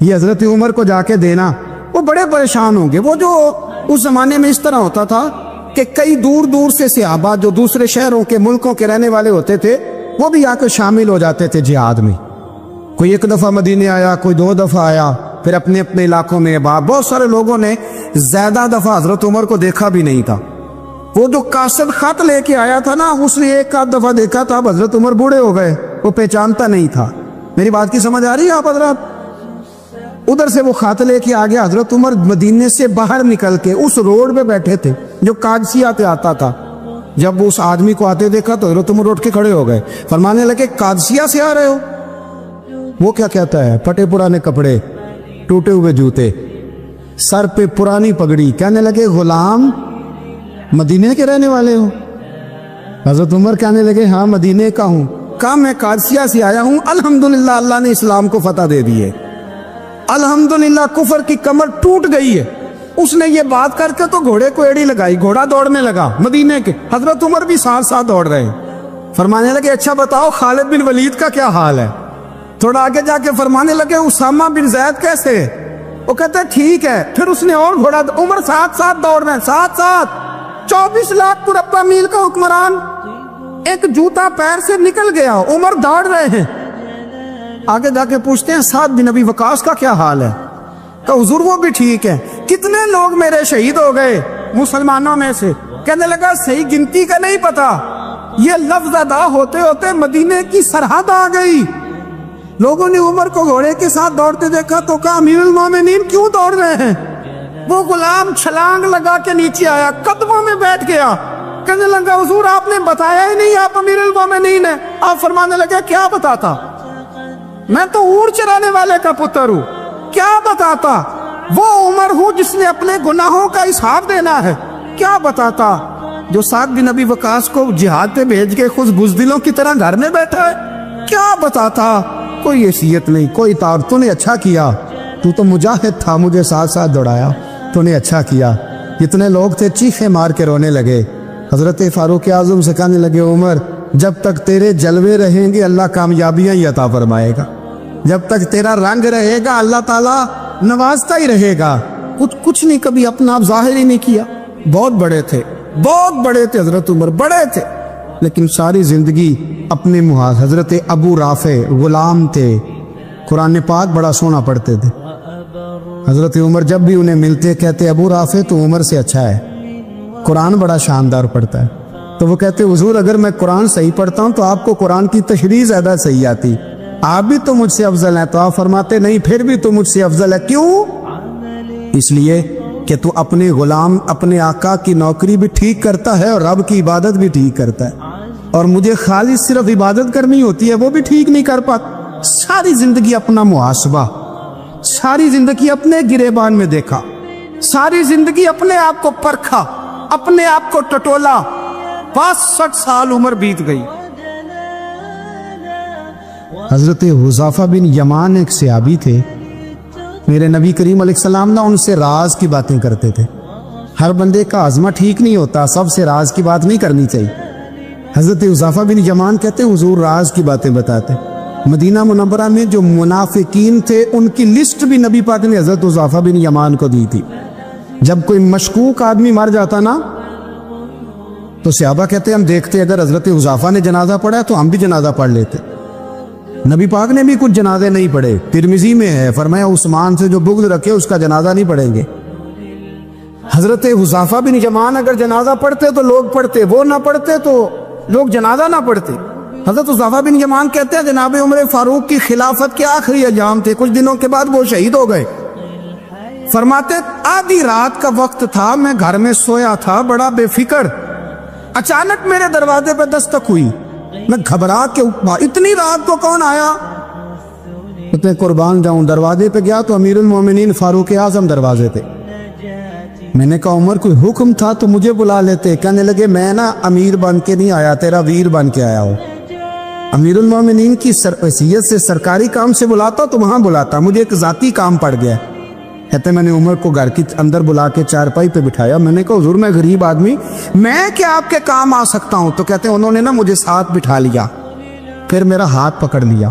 یہ حضرت عمر کو جا کے دینا، وہ بڑے پریشان ہوں گے۔ وہ جو اس زمانے میں اس طرح ہوتا تھا کہ کئی دور دور سے صحابہ جو دوسرے شہروں کے ملکوں کے رہنے والے ہوتے تھے وہ بھی آ کر شامل ہو جاتے تھے جہاد میں۔ کوئی ایک دفعہ مدینے آیا، کوئی 2 دفعہ آیا، پھر اپنے اپنے علاقوں میں۔ بہت سارے لوگوں نے زیادہ دفعہ حضرت عمر کو دیکھا بھی نہیں تھا۔ وہ جو قاصد خط لے کے آیا تھا نا، اس نے 1 دفعہ دیکھا تھا، اب حضرت عمر بوڑھے ہو گئے، وہ پہچانتا نہیں تھا۔ میری بات کی سمجھ آ رہی ہے آپ حضرات؟ ادھر سے وہ خط لے کے آ گیا۔ حضرت عمر مدینے سے باہر نکل کے اس روڈ پہ بیٹھے تھے جو قادسیہ پہ آتا تھا۔ جب اس آدمی کو آتے دیکھا تو حضرت عمر اٹھ کے کھڑے ہو گئے، فرمانے لگے قادسیہ سے آ رہے ہو؟ وہ کیا کہتا ہے؟ پھٹے پرانے کپڑے، ٹوٹے ہوئے جوتے، سر پہ پرانی پگڑی، کہنے لگے غلام مدینے کے رہنے والے ہو؟ حضرت عمر کہنے لگے ہاں مدینے کا ہوں۔ کہا میں قادسیہ سے آیا ہوں، الحمدللہ اللہ نے اسلام کو فتح دے دی ہے، الحمدللہ کفر کی کمر ٹوٹ گئی ہے۔ اس نے یہ بات کر کے تو گھوڑے کو ایڑی لگائی، گھوڑا دوڑنے لگا مدینے کے، حضرت عمر بھی ساتھ ساتھ دوڑ رہے ہیں۔ فرمانے لگے اچھا بتاؤ خالد بن ولید کا کیا حال ہے؟ تھوڑا آگے جا کے فرمانے لگے اسامہ بن زید کیسے؟ وہ کہتے ہیں ٹھیک ہے۔ پھر اس نے اور گھوڑا، عمر ساتھ ساتھ دوڑ رہے ہیں، ساتھ ساتھ 24 لاکھ مربع میل کا حکمران، ایک جوتا پیر سے نکل گیا، عمر دوڑ رہے ہیں۔ آگے جا کے پوچھتے ہیں سعد بن ابی وقاص کا کیا حال ہے؟ کہ حضور وہ بھی ٹھیک ہے۔ کتنے لوگ میرے شہید ہو گئے مسلمانوں میں سے؟ کہنے لگا صحیح گنتی کا نہیں پتا، یہ لفظ ادا ہوتے ہوتے مدینے کی سرحد آ گئی۔ لوگوں نے عمر کو گھوڑے کے ساتھ دوڑتے دیکھا تو کہا امیر المومنین کیوں دوڑ رہے ہیں؟ وہ غلام چھلانگ لگا کے نیچے آیا، قدموں میں بیٹھ گیا، کہنے لگا حضور آپ نے بتایا ہی نہیں آپ امیر المومنین ہیں۔ آپ فرمانے لگے کیا بتاتا؟ میں تو اونٹ چرانے والے کا پتر ہوں، کیا بتاتا؟ وہ عمر ہوں جس نے اپنے گناہوں کا حساب دینا ہے، کیا بتاتا؟ جو سعد بن ابی وقاص کو جہاد پہ بھیج کے خود بزدلوں کی طرح گھر میں بیٹھا ہے، کیا بتاتا؟ کوئی حیثیت نہیں، کوئی تار۔ تو نے اچھا کیا، تو مجاہد تھا، مجھے ساتھ ساتھ دوڑایا، تو نے اچھا کیا۔ جتنے لوگ تھے چیخے مار کے رونے لگے۔ حضرت فاروق اعظم سے کہنے لگے عمر جب تک تیرے جلوے رہیں گے اللہ کامیابیاں ہی عطا فرمائے گا، جب تک تیرا رنگ رہے گا اللہ تعالیٰ نوازتا ہی رہے گا۔ کچھ نہیں کبھی اپنا آپ ظاہر ہی نہیں کیا۔ بہت بڑے تھے، بہت بڑے تھے حضرت عمر، بڑے تھے، لیکن ساری زندگی اپنے محاذ۔ حضرت ابو رافع غلام تھے، قرآن پاک بڑا سونا پڑھتے تھے۔ حضرت عمر جب بھی انہیں ملتے کہتے ابو رافع تو عمر سے اچھا ہے، قرآن بڑا شاندار پڑھتا ہے۔ تو وہ کہتے حضور اگر میں قرآن صحیح پڑھتا ہوں تو آپ کو قرآن کی تشریح زیادہ صحیح آتی، آپ بھی تو مجھ سے افضل ہیں۔ تو آپ فرماتے نہیں پھر بھی تو مجھ سے افضل ہے۔ کیوں؟ اس لیے کہ تو اپنے غلام اپنے آقا کی نوکری بھی ٹھیک کرتا ہے اور رب کی عبادت بھی ٹھیک کرتا ہے، اور مجھے خالص صرف عبادت کرنی ہوتی ہے وہ بھی ٹھیک نہیں کر پاتا۔ ساری زندگی اپنا محاسبہ، ساری زندگی اپنے گریبان میں دیکھا، ساری زندگی اپنے آپ کو پرکھا، اپنے آپ کو ٹٹولا۔ 62 سال عمر بیت گئی۔ حضرت حذیفہ بن یمان ایک صحابی تھے، میرے نبی کریم علیہ السلام نہ ان سے راز کی باتیں کرتے تھے۔ ہر بندے کا عزمہ ٹھیک نہیں ہوتا، سب سے راز کی بات نہیں کرنی چاہیے۔ حضرت حذیفہ بن یمان کہتے حضور راز کی باتیں بتاتے۔ مدینہ منورہ میں جو منافقین تھے ان کی لسٹ بھی نبی پاک نے حضرت حذیفہ بن یمان کو دی تھی۔ جب کوئی مشکوک آدمی مر جاتا نا تو صحابہ کہتے ہم دیکھتے اگر حضرت حذیفہ نے جنازہ پڑھا تو ہم بھی جنازہ پڑھ لیتے۔ نبی پاک نے بھی کچھ جنازے نہیں پڑھے، ترمذی میں ہے، فرمایا عثمان سے جو بغض رکھے اس کا جنازہ نہیں پڑھیں گے۔ حضرت حذیفہ بن یمان اگر جنازہ پڑھتے تو لوگ پڑھتے، وہ نہ پڑھتے تو لوگ جنازہ نہ پڑھتے۔ حضرت حذیفہ بن یمان کہتے ہیں جناب عمر فاروق کی خلافت کے آخری ایام تھے، کچھ دنوں کے بعد وہ شہید ہو گئے۔ فرماتے آدھی رات کا وقت تھا، میں گھر میں سویا تھا بڑا بے فکر، اچانک میرے دروازے پہ دستک ہوئی، میں گھبرا کے اٹھا، اتنی رات کو کون آیا؟ اتنے قربان جاؤں، دروازے پہ گیا تو امیر المومنین فاروق اعظم دروازے تھے۔ میں نے کہا عمر کوئی حکم تھا تو مجھے بلا لیتے۔ کہنے لگے میں نا امیر بن کے نہیں آیا، تیرا ویر بن کے آیا ہوں۔ امیر المومنین کی حیثیت سے سرکاری کام سے بلاتا تو وہاں بلاتا، مجھے ایک ذاتی کام پڑ گیا۔ کہتے میں نے عمر کو گھر کی اندر بلا کے چارپائی پہ بٹھایا، میں نے کہا حضور میں غریب آدمی، میں کیا آپ کے کام آ سکتا ہوں؟ تو کہتے ہیں انہوں نے نا مجھے ساتھ بٹھا لیا، پھر میرا ہاتھ پکڑ لیا،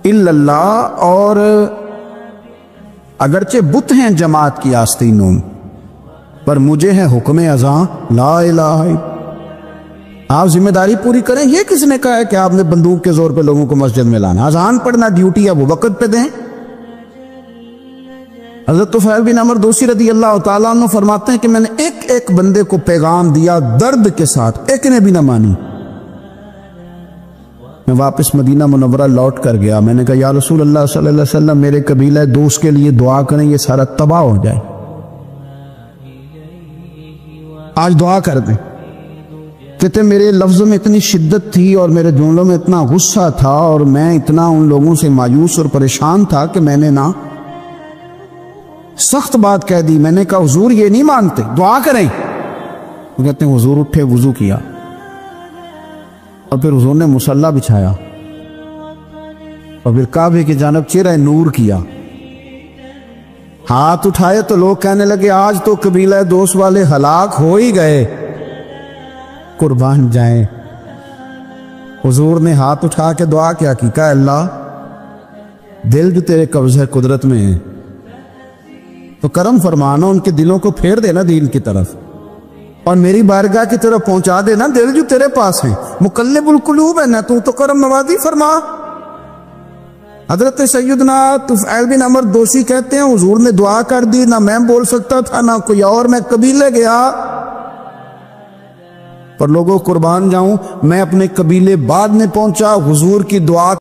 الا اللہ، اور اگرچہ بت ہیں جماعت کی آستینوں پر مجھے ہے حکم اذاں لا الہ الا۔ آپ ذمہ داری پوری کریں۔ یہ کس نے کہا ہے کہ آپ نے بندوق کے زور پہ لوگوں کو مسجد میں لانا؟ اذان پڑھنا ڈیوٹی ہے، وہ وقت پہ دیں۔ حضرت طفیل بن عمر دوسی رضی اللہ تعالیٰ عنہ فرماتے ہیں کہ میں نے ایک ایک بندے کو پیغام دیا درد کے ساتھ، ایک نے بھی نہ مانی۔ میں واپس مدینہ منورہ لوٹ کر گیا، میں نے کہا یا رسول اللہ صلی اللہ علیہ وسلم میرے قبیلہ دوست کے لیے دعا کریں، یہ سارا تباہ ہو جائے، آج دعا کر دیں۔ کہتے میرے لفظوں میں اتنی شدت تھی اور میرے جملوں میں اتنا غصہ تھا اور میں اتنا ان لوگوں سے مایوس اور پریشان تھا کہ میں نے سخت بات کہہ دی۔ میں نے کہا حضور یہ نہیں مانتے، دعا کریں۔ وہ کہتے ہیں حضور اٹھے، وضو کیا اور پھر حضور نے مصلی بچھایا اور پھر کعبے کی جانب چہرہ نور کیا، ہاتھ اٹھائے تو لوگ کہنے لگے آج تو قبیلہ دوست والے ہلاک ہو ہی گئے، قربان جائیں۔ حضور نے ہاتھ اٹھا کے دعا کیا کی، کہا اللہ دل جو تیرے قبضہ قدرت میں ہے تو کرم فرمانا، ان کے دلوں کو پھیر دینا دین کی طرف اور میری بارگاہ کی طرف پہنچا دینا دل جو تیرے پاس ہیں، مقلب القلوب ہے نا تو کرم نوازی فرما۔ حضرت سیدنا طفیل بن عمر دوسی کہتے ہیں حضور نے دعا کر دی، نہ میں بول سکتا تھا نہ کوئی اور، میں قبیلے گیا پر لوگوں قربان جاؤں میں اپنے قبیلے بعد میں پہنچا، حضور کی دعا